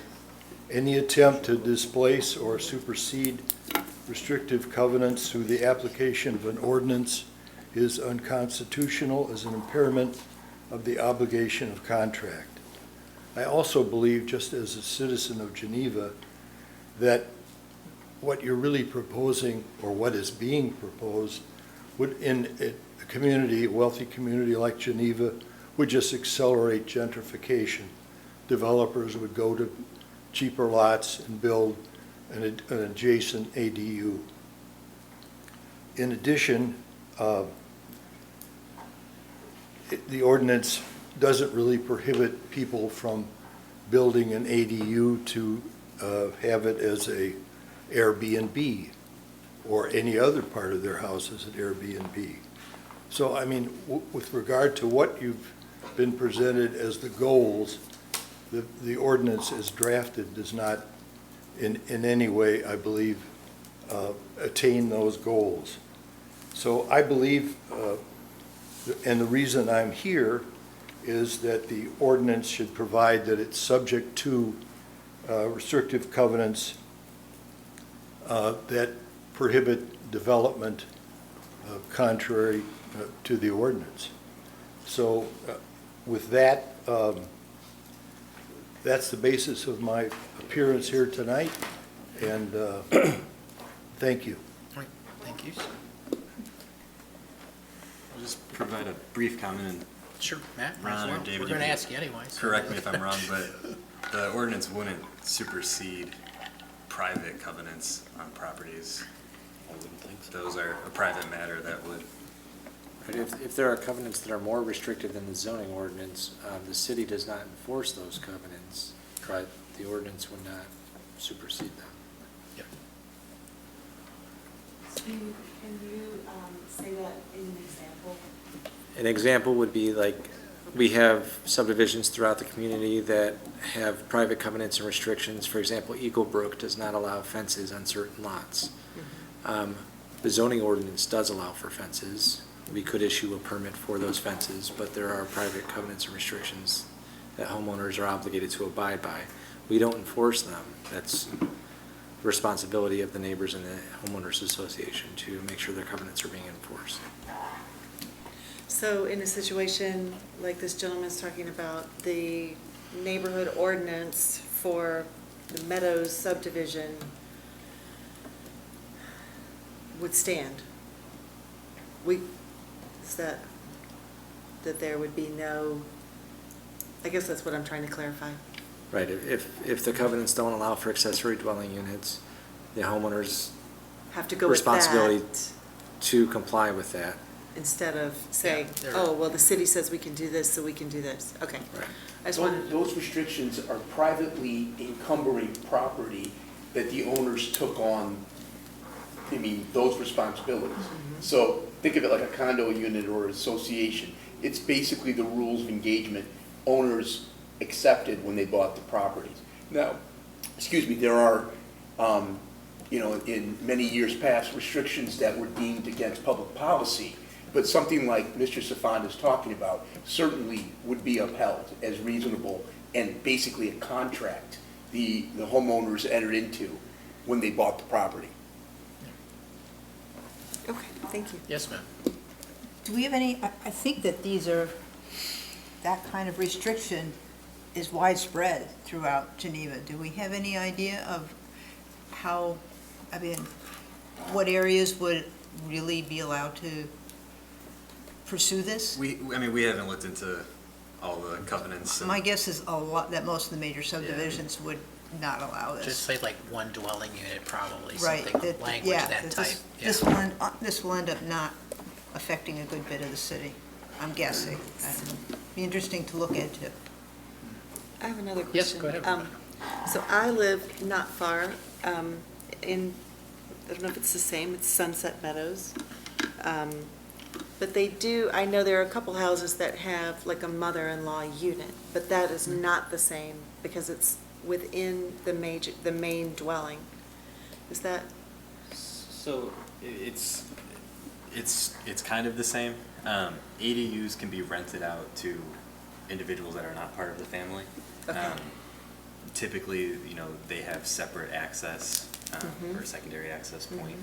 any attempt to displace or supersede restrictive covenants through the application of an ordinance is unconstitutional as an impairment of the obligation of contract. I also believe, just as a citizen of Geneva, that what you're really proposing, or what is being proposed, would, in a community, a wealthy community like Geneva, would just accelerate gentrification. Developers would go to cheaper lots and build an adjacent ADU. In addition, the ordinance doesn't really prohibit people from building an ADU to have it as a Airbnb or any other part of their house as an Airbnb. So, I mean, with regard to what you've been presented as the goals, the ordinance as drafted does not in any way, I believe, attain those goals. So I believe, and the reason I'm here is that the ordinance should provide that it's subject to restrictive covenants that prohibit development contrary to the ordinance. So with that, that's the basis of my appearance here tonight, and thank you. All right, thank you. I'll just provide a brief comment, and Sure, Matt, might as Ron or well. David, We're you going to can ask you anyway. so- correct me if I'm wrong, but the ordinance wouldn't supersede private covenants on properties. I wouldn't think so. Those are a private matter that would, But if there are covenants that are more restrictive than the zoning ordinance, the city does not enforce those covenants, but the ordinance would not supersede them. Can you say that in an example? An example would be like, we have subdivisions throughout the community that have private covenants and restrictions. For example, Eagle Brook does not allow fences on certain lots. The zoning ordinance does allow for fences. We could issue a permit for those fences, but there are private covenants and restrictions that homeowners are obligated to abide by. We don't enforce them. That's the responsibility of the neighbors and the homeowners association to make sure their covenants are being enforced. So in a situation like this gentleman's talking about, the neighborhood ordinance for the Meadows subdivision would stand? Is that there would be no, I guess that's what I'm trying to clarify. Right, if the covenants don't allow for accessory dwelling units, the homeowner's Have to go with responsibility that to comply with that. instead of saying, Yeah, oh, well, the city says we can do this, so we can do this. Okay. Right. I just wanted, Those restrictions are privately encumbering property that the owners took on, I mean, those responsibilities. So think of it like a condo unit or association. It's basically the rules of engagement owners accepted when they bought the properties. Now, excuse me, there are, in many years past, restrictions that were deemed against public policy, but something like Mr. Safand is talking about certainly would be upheld as reasonable and basically a contract the homeowners entered into when they bought the property. okay, thank you. Yes, ma'am. Do we have any, I think that that kind of restriction is widespread throughout Geneva. Do we have any idea of how I mean, what areas would really be allowed to pursue this? We haven't looked into all the covenants. My guess is a lot, that most of the major subdivisions would not allow this. Just say like one dwelling unit, probably, Right, something, that- language yeah, that that type. this- Yeah. This will end up not affecting a good bit of the city, I'm guessing. Be interesting to look into. I have another Yes, question. go ahead. So I live not far, in, I don't know if it's the same, it's Sunset Meadows. But they do, I know there are a couple houses that have like a mother-in-law unit, but that is not the same because it's within the main dwelling. Is that? So it's kind of the same. ADUs can be rented out to individuals that are not part of the family. Okay. Typically, they have separate access or secondary access point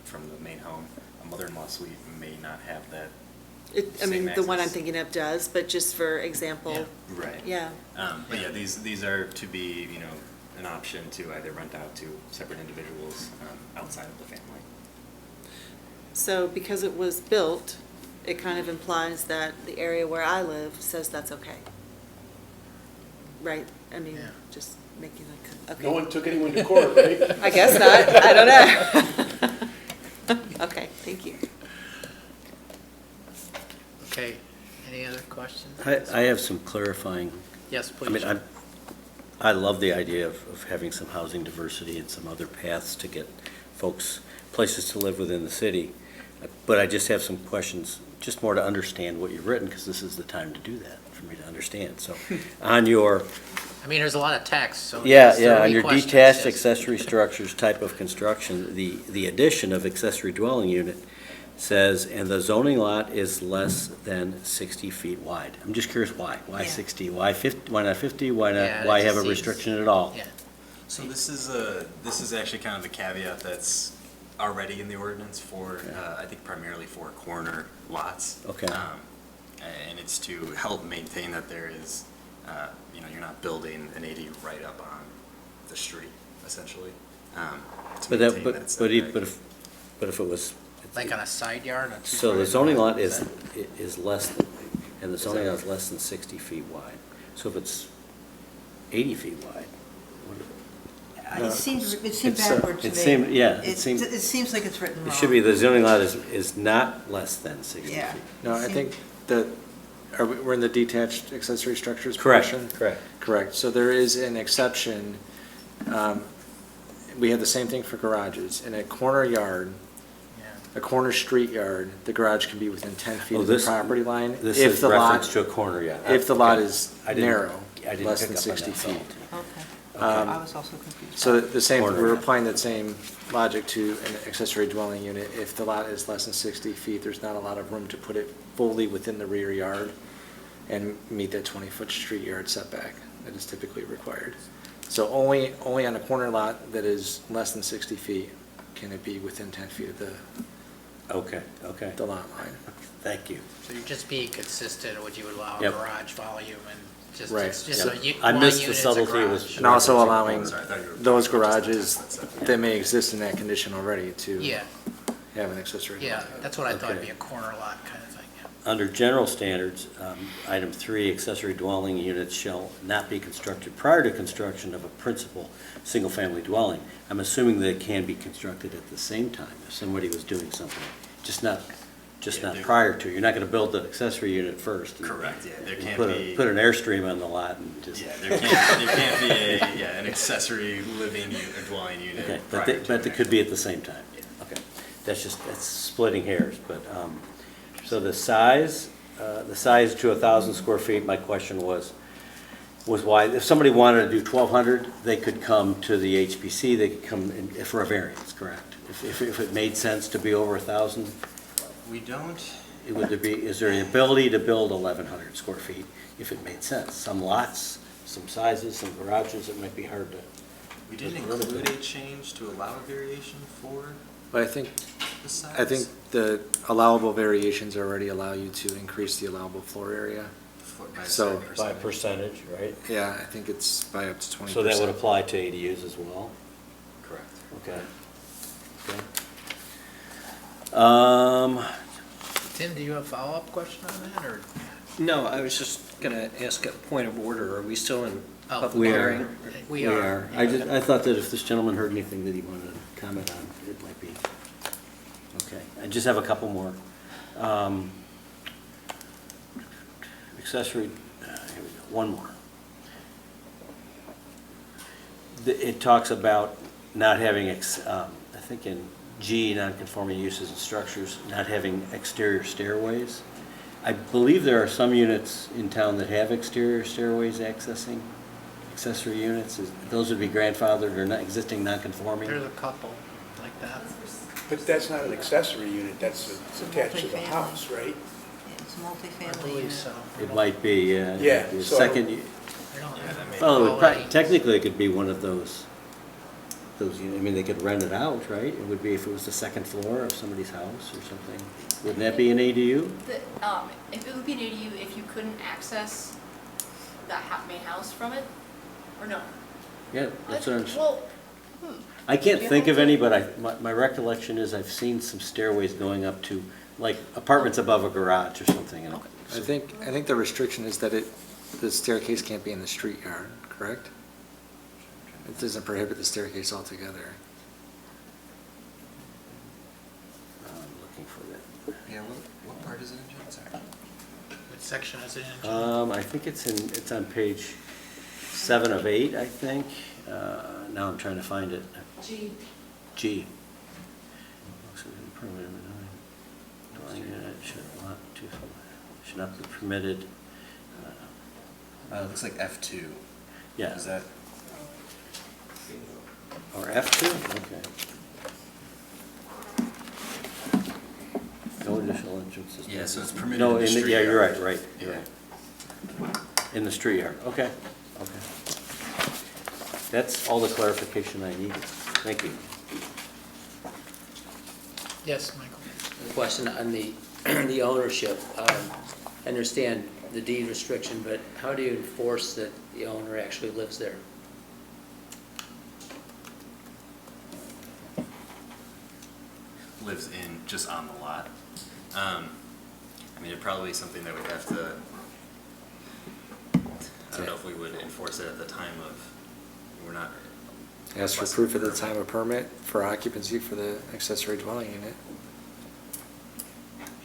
from the main home. A mother-in-law suite may not have that. The one I'm access. thinking of does, but just for example. Yeah. Right. Yeah. But yeah, these are to be, an option to either rent out to separate individuals outside of the family. So because it was built, it kind of implies that the area where I live says that's okay. Right? I mean, Yeah. just making like, okay. No one took anyone to court, right? I guess not. I don't know. Okay, thank you. Okay, any other questions? I have some clarifying. Yes, I mean, please. I love the idea of having some housing diversity and some other paths to get folks places to live within the city. But I just have some questions, just more to understand what you've written, because this is the time to do that, for me to understand. So on your, I mean, there's a lot of text, so. yeah, yes, there will on be your questions, detached yes. accessory structures type of construction, the addition of accessory dwelling unit says, and the zoning lot is less than 60 feet wide. I'm just curious why? Why Yeah. 60? Why 50? Why not 50? Why Yeah, not, why that have a just seems- restriction at all? Yeah. So this is actually kind of a caveat that's already in the ordinance for, I think primarily for corner lots. Okay. And it's to help maintain that there is, you're not building an ADU right up on the street, essentially. To But maintain that, that but setback. if it was. Like on a side yard? on two So the front zoning lot yards, is less than, and the zoning lot is less than 60 feet wide. So if it's 80 feet wide, It seems It's, backwards to it me. seemed- yeah, it It seemed- it seems like it's written wrong. it should be the zoning lot is not less than 60 feet. Yeah. No, I think that, we're in the detached accessory structures Correct, portion? correct. Correct. So there is an exception. We have the same thing for garages. In a corner yard, Yeah. a corner street yard, the garage can be within 10 feet Oh, of the this- property line. This if is the reference lot, to a corner, yeah. if the lot Okay. is I didn't- narrow, I didn't less pick than up on 60 that, feet. Okay. Um, I was also confused. So the same, Corner, we're yeah. applying that same logic to an accessory dwelling unit. If the lot is less than 60 feet, there's not a lot of room to put it fully within the rear yard and meet that 20-foot street yard setback that is typically required. So only on a corner lot that is less than 60 feet can it be within 10 feet of Okay, okay. the lot line. Thank you. So you're just being consistent, would you allow Yep. garage volume and just, Right. it's just so Yep. you, I one missed the unit's a subtlety, it was- garage. And also Referencing allowing corner. Sorry, I thought you were- those just the garages text that said- that may exist in that condition already to Yeah, have an accessory dwelling yeah, unit. that's what I thought, it'd Okay. be a corner lot kind of thing, yeah. Under general standards, item 3, accessory dwelling units shall not be constructed prior to construction of a principal single-family dwelling. I'm assuming that it can be constructed at the same time if somebody was doing something, just not Yeah, they- prior to. You're not going to build an accessory unit first. and- Correct, yeah, there and can't put be. Put an Airstream on the lot and just. Yeah, there can't be an accessory living unit, or dwelling unit. Okay, prior to but they an could be at actual- the same time. Yeah. Okay, that's splitting hairs, but, so the size to 1,000 square feet, my question was why, if somebody wanted to do 1,200, they could come to the HPC, they could come in for a variance, correct? If it made sense to be over 1,000, We don't, is there the ability to build 1,100 square feet if it made sense? Some lots, some sizes, some garages, it might be hard to. we didn't include a change to allow a variation for But I think the size. I think the allowable variations already allow you to increase the allowable floor area. By a so- certain By percentage. percentage, right? Yeah, I think it's by up to 20%. So that would apply to ADUs as well? Correct. Okay. Tim, do you have a follow-up question on that, or? No, I was just going to ask a point of order. Are we still in Oh, public We hearing? are. We are. I thought that if this gentleman heard anything that he wanted to comment on, it might be. Okay, I just have a couple more. Accessory, here we go, one more. It talks about not having, I think in G, non-conforming uses and structures, not having exterior stairways. I believe there are some units in town that have exterior stairways accessing accessory units. Those would be grandfathered or not existing non-conforming? There's a couple like that. But that's not an accessory unit, that's it's attached to the multifamily. house, right? It's I multifamily. believe unit. so. It might be, yeah. Yeah, The so- second, I don't have well, it would quality. technically, it could be one of those, I mean, they could rent it out, right? It would be if it was the second floor of somebody's house or something. Wouldn't that be an ADU? If it would be an ADU if you couldn't access the main house from it, or no? Yeah, that's what I'm, Well, I can't think of any, but my recollection is I've seen some stairways going up to, like, apartments above a garage or something. And I think the restriction is that the staircase can't be in the street yard, correct? It doesn't prohibit the staircase altogether. I'm looking for that. Yeah, what part is it in, John? Sorry. What section is it in? Jim? I think it's on page 7 of 8, I think. Now I'm trying to find it. G. G. Dwelling unit should not be permitted. It looks like F2. Yeah. Is that? Or F2? Okay. No additional entrances. Yeah, so it's permitted No, in the street yeah, you're yard. right, you're right. In the street yard, okay, okay. That's all the clarification I needed. Thank you. Yes, Michael. Question on the, the ownership. I understand the deed restriction, but how do you enforce that the owner actually lives there? Lives in, just on the lot. I mean, it'd probably be something that we'd have to, I don't know if we would enforce it at the time of, we're not. Ask for proof at the time of permit for occupancy for the accessory dwelling unit.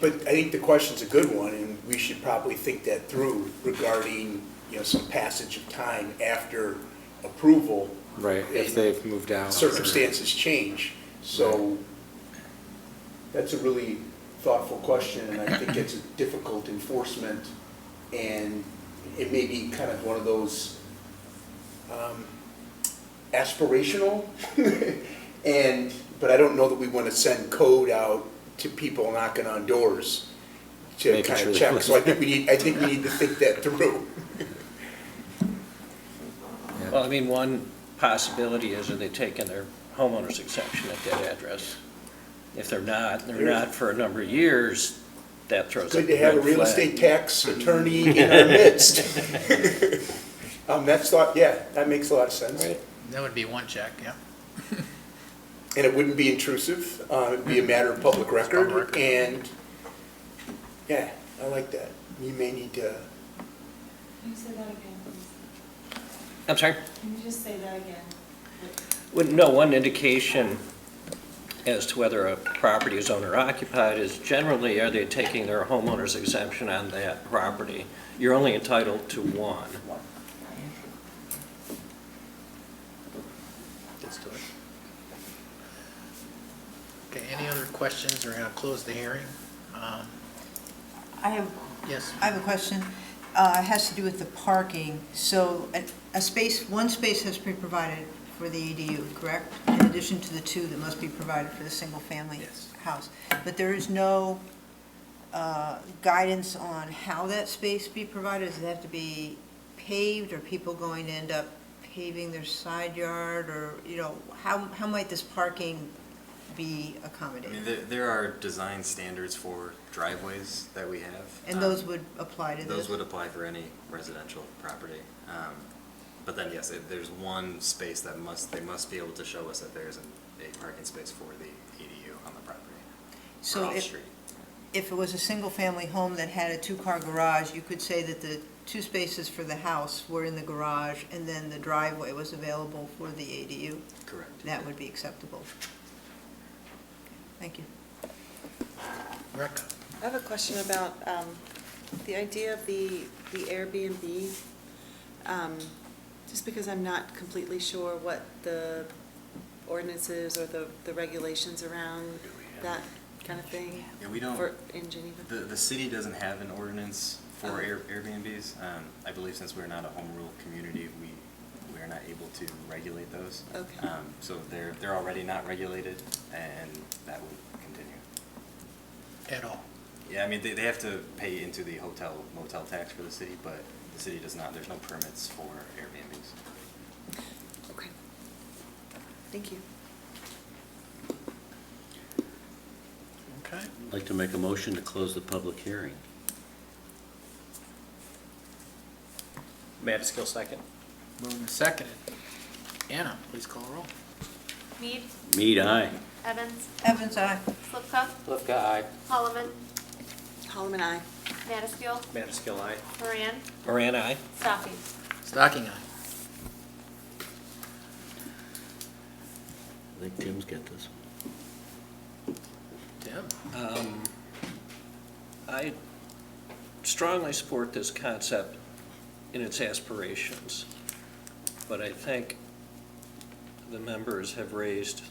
But I think the question's a good one, and we should probably think that through regarding, some passage of time after approval. Right, if they've moved out. Circumstances change, so that's a really thoughtful question, and I think it's a difficult enforcement, and it may be kind of one of those aspirational, but I don't know that we want to send code out to people knocking on doors to Making kind sure of they- check, so I think we need to think that through. Well, I mean, one possibility is that they take in their homeowner's exemption at that address. If they're not for a number of years, that throws up Good a to have a red real flag. estate tax attorney in our midst. That makes a lot of sense. Right. That would be one check, yeah. And it wouldn't be intrusive, it'd be a matter of public record, Public record. and, yeah, I like that. You may need to, Can you say that again, please? I'm sorry? Can you just say that again? No, one indication as to whether a property is owner occupied is generally, are they taking their homeowner's exemption on that property? You're only entitled to one. Let's do it. Okay, any other questions, or I'll close the hearing? I have Yes. I have a question. It has to do with the parking. So one space has to be provided for the ADU, correct? In addition to the two that must be provided for the single-family Yes. house. But there is no guidance on how that space be provided? Does it have to be paved? Are people going to end up paving their side yard? Or, how might this parking be I accommodated? mean, there are design standards for driveways that we have. And those would apply to this? Those would apply for any residential property. But then, yes, there's one space that they must be able to show us that there's a parking space for the So Cross if, Street. if it was a single-family home that had a two-car garage, you could say that the 2 spaces for the house were in the garage, and then the driveway was available for the ADU? Correct. That would be acceptable. Thank you. Rick? I have a question about the idea of the Airbnb. Just because I'm not completely sure what the ordinances or the regulations around that kind of thing. Yeah, we don't. In Geneva. The city doesn't have an ordinance for Oh. Airbnbs. I believe since we're not a home rule community, we are not able to regulate those. Okay. So they're already not regulated, and that will continue. At all? Yeah, I mean, they have to pay into the hotel motel tax for the city, but the city does not. There's no permits for Airbnbs. Okay. Thank you. Okay. I'd like to make a motion to close the public hearing. Madaskil, second. Moved and seconded. Anna, please call roll. Mead, Mead, aye. Evans, Evans, aye. Slivka, Slivka, aye. Holloman, Holloman, aye. Madaskil, Madaskil, aye. Moran, Moran, aye. Stocking. Stocking eye. I think Tim's got this. Tim? I strongly support this concept in its aspirations, but I think the members have raised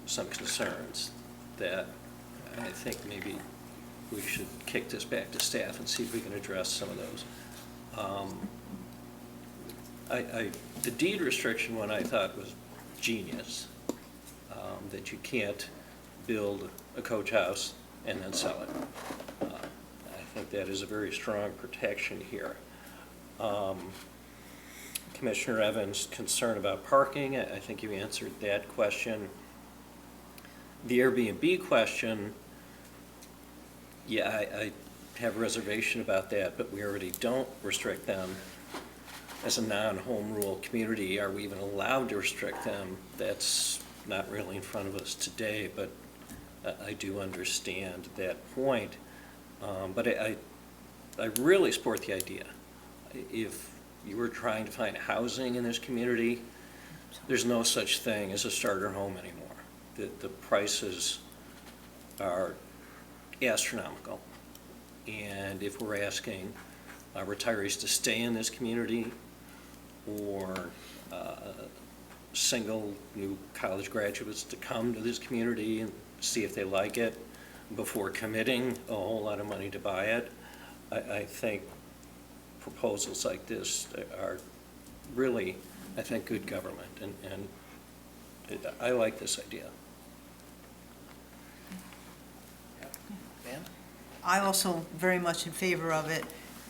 some concerns that I think maybe we should kick this back to staff and see if we can address some of those. The deed restriction one I thought was genius, that you can't build a coach house and then sell it. I think that is a very strong protection here. Commissioner Evans' concern about parking, I think you answered that question. The Airbnb question, yeah, I have a reservation about that, but we already don't restrict them. As a non-home rule community, are we even allowed to restrict them? That's not really in front of us today, but I do understand that point. But I really support the idea. If you were trying to find housing in this community, there's no such thing as a starter home anymore. The prices are astronomical. And if we're asking retirees to stay in this community, or single new college graduates to come to this community and see if they like it before committing a whole lot of money to buy it, I think proposals like this are really, I think, good government, and I like this idea. Dan? I also very much in favor of it.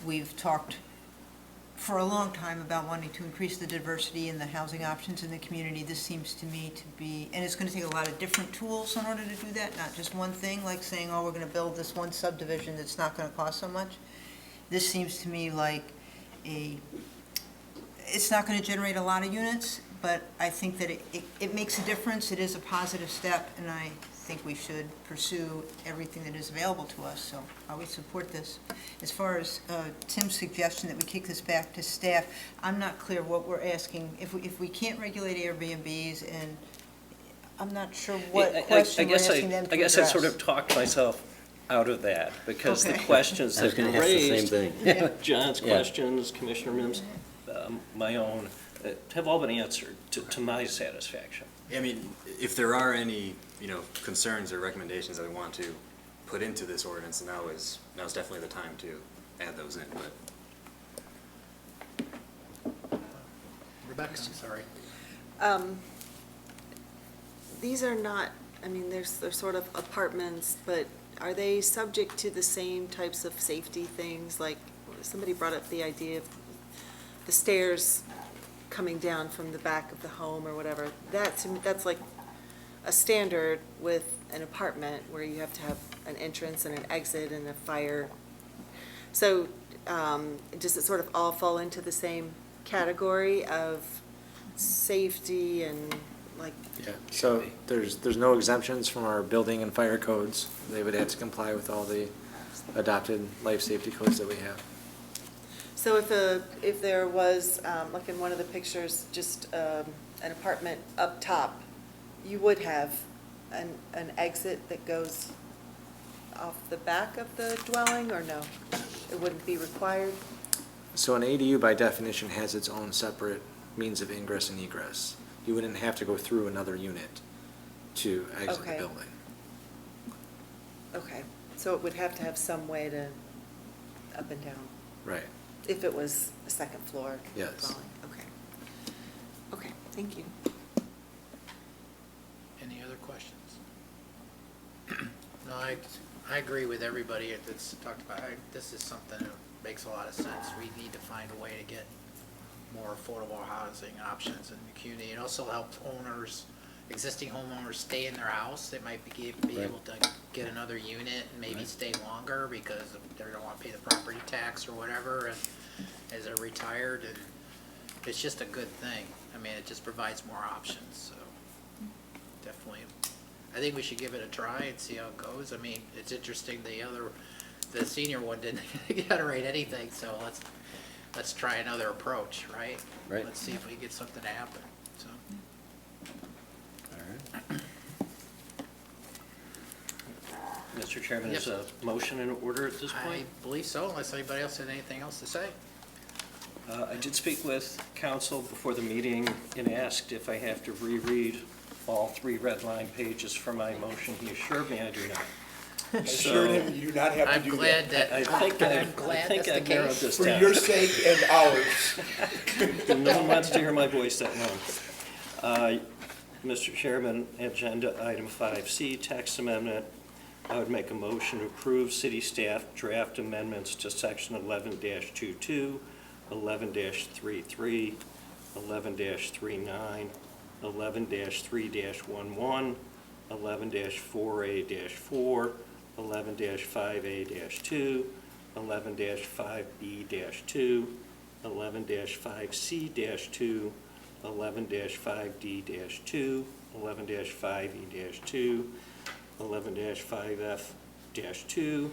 We've talked for a long time about wanting to increase the diversity in the housing options in the community. This seems to me to be, and it's going to take a lot of different tools in order to do that, not just one thing, like saying, oh, we're going to build this one subdivision that's not going to cost so much. This seems to me like it's not going to generate a lot of units, but I think that it makes a difference. It is a positive step, and I think we should pursue everything that is available to us, so I would support this. As far as Tim's suggestion that we kick this back to staff, I'm not clear what we're asking. If we can't regulate Airbnbs, and I'm not sure what question we're asking them to I guess I address. sort of talked myself out of that, because the Okay. questions I was that gonna were ask the same raised, thing. John's Yeah. questions, Commissioner Mims, my own, have all been answered to my satisfaction. I mean, if there are any, concerns or recommendations that we want to put into this ordinance, now is definitely the time to add those in, but. Rebecca, I'm sorry. These are not, they're sort of apartments, but are they subject to the same types of safety things? Like, somebody brought up the idea of the stairs coming down from the back of the home or whatever. That's like a standard with an apartment where you have to have an entrance and an exit and a fire. So does it sort of all fall into the same category of safety and like, Yeah, so there's no exemptions from our building and fire codes. They would have to comply with all the adopted life safety codes that we have. so if there was, like in one of the pictures, just an apartment up top, you would have an exit that goes off the back of the dwelling, or no? It wouldn't be required? So an ADU by definition has its own separate means of ingress and egress. You wouldn't have to go through another unit to exit the Okay. building. Okay, so it would have to have some way to up and down, Right. if it was a second floor Yes. dwelling? Okay. Okay, thank you. Any other questions? No, I agree with everybody that's talked about. This is something that makes a lot of sense. We need to find a way to get more affordable housing options in the community. It also helps owners, existing homeowners, stay in their house. They might be able to get another unit and maybe stay longer because they don't want to pay the property tax or whatever, and as they're retired, and it's just a good thing. I mean, it just provides more options, so definitely. I think we should give it a try and see how it goes. I mean, it's interesting, the senior one didn't generate anything, so let's try another approach, right? Right. Let's see if we get something to happen, so. All right. Mr. Chairman, is Yep. a motion in order at this I point? believe so, unless anybody else has anything else to say. I did speak with counsel before the meeting and asked if I have to reread all 3 red line pages for my motion. He assured me I do not. I assured him you do not have to I'm do glad that. that, I think I'm glad that's the I've narrowed case. this For down. your sake and ours. No one wants to hear my voice that long. Mr. Chairman, agenda item 5C, text amendment. I would make a motion to approve city staff draft amendments to section 11-22, 11-33, 11-39, 11-3-11, 11-4A-4, 11-5A-2, 11-5B-2, 11-5C-2, 11-5D-2, 11-5E-2, 11-5F-2,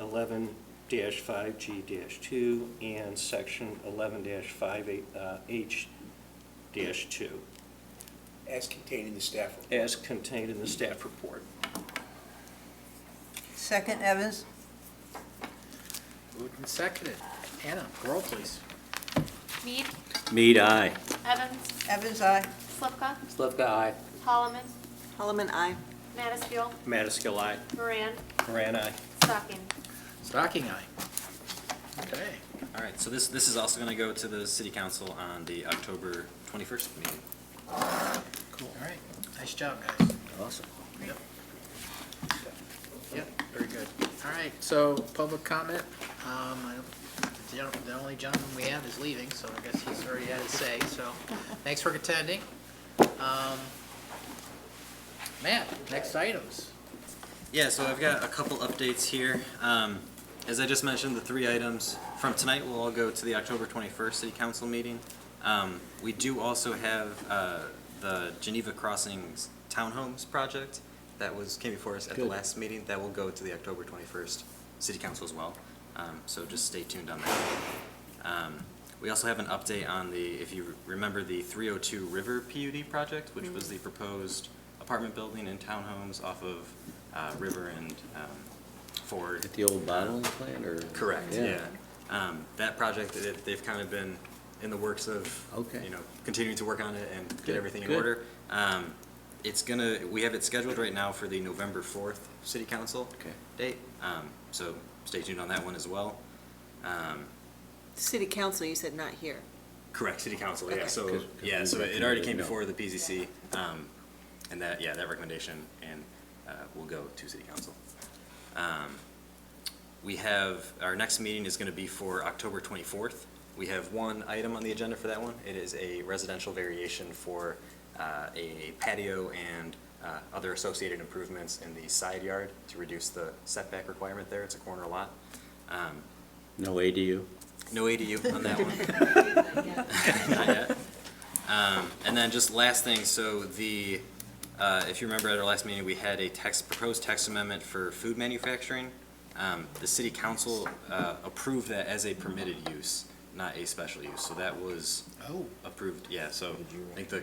11-5G-2, and section 11-5H-2, As contained in the staff report. as contained in the staff report. Second, Evans? Moved and seconded. Anna, roll please. Mead, Mead, aye. Evans, Evans, aye. Slivka, Slivka, aye. Holloman, Holloman, aye. Madaskil, Madaskil, aye. Moran, Moran, aye. Stocking. Stocking eye. Okay. All right, so this is also going to go to the city council on the October 21st meeting. Cool. All right. Nice job, guys. Awesome. Yep. Yep, very good. All right, so public comment. The only gentleman we have is leaving, so I guess he's already had his say, so thanks for attending. Matt, next items. Yeah, so I've got a couple updates here. As I just mentioned, the 3 items from tonight will all go to the October 21st city council meeting. We do also have the Geneva Crossings Townhomes project that came before us at the Good. last meeting. That will go to the October 21st city council as well. So just stay tuned on that. We also have an update on if you remember, the 302 River PUD project, which was the proposed apartment building and townhomes off of River and Ford. At the old bottling plant, or? Correct, yeah. That project, they've kind of been in the works of, Okay. continuing to work on it and Good, get everything in good. order. We have it scheduled right now for the November 4th city council Okay. date. So stay tuned on that one as well. City council, you said not here. Correct, city council, yeah, Okay. so, Because yeah, we so it already came recommended no. before the PZC, and that recommendation, and will go to city council. Our next meeting is gonna be for October 24th. We have one item on the agenda for that one. It is a residential variation for a patio and other associated improvements in the side yard to reduce the setback requirement there. It's a corner lot. No ADU? No ADU on that one. Not yet. And then just last thing, so if you remember at our last meeting, we had a proposed text amendment for food manufacturing. The city council approved that as a permitted use, not a special use. So that was approved, yeah, so I think the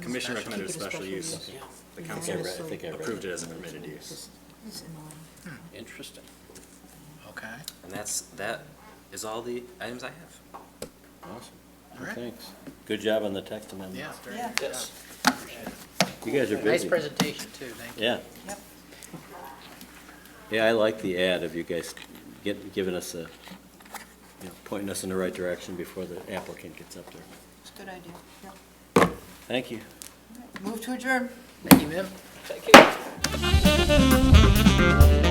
commission recommended a special use. The council approved it as a permitted use. Interesting. Okay. And that is all the items I have. Awesome. All right. Thanks. Good job on the text amendment. Yeah, very Yeah. good. Yes. You guys are busy. Nice presentation, too, thank you. Yeah. Yep. Yeah, I like the ad of you guys giving us pointing us in the right direction before the applicant gets up there. It's a good idea. Yep. Thank you. Move to adjourn. Thank you, ma'am. Thank you.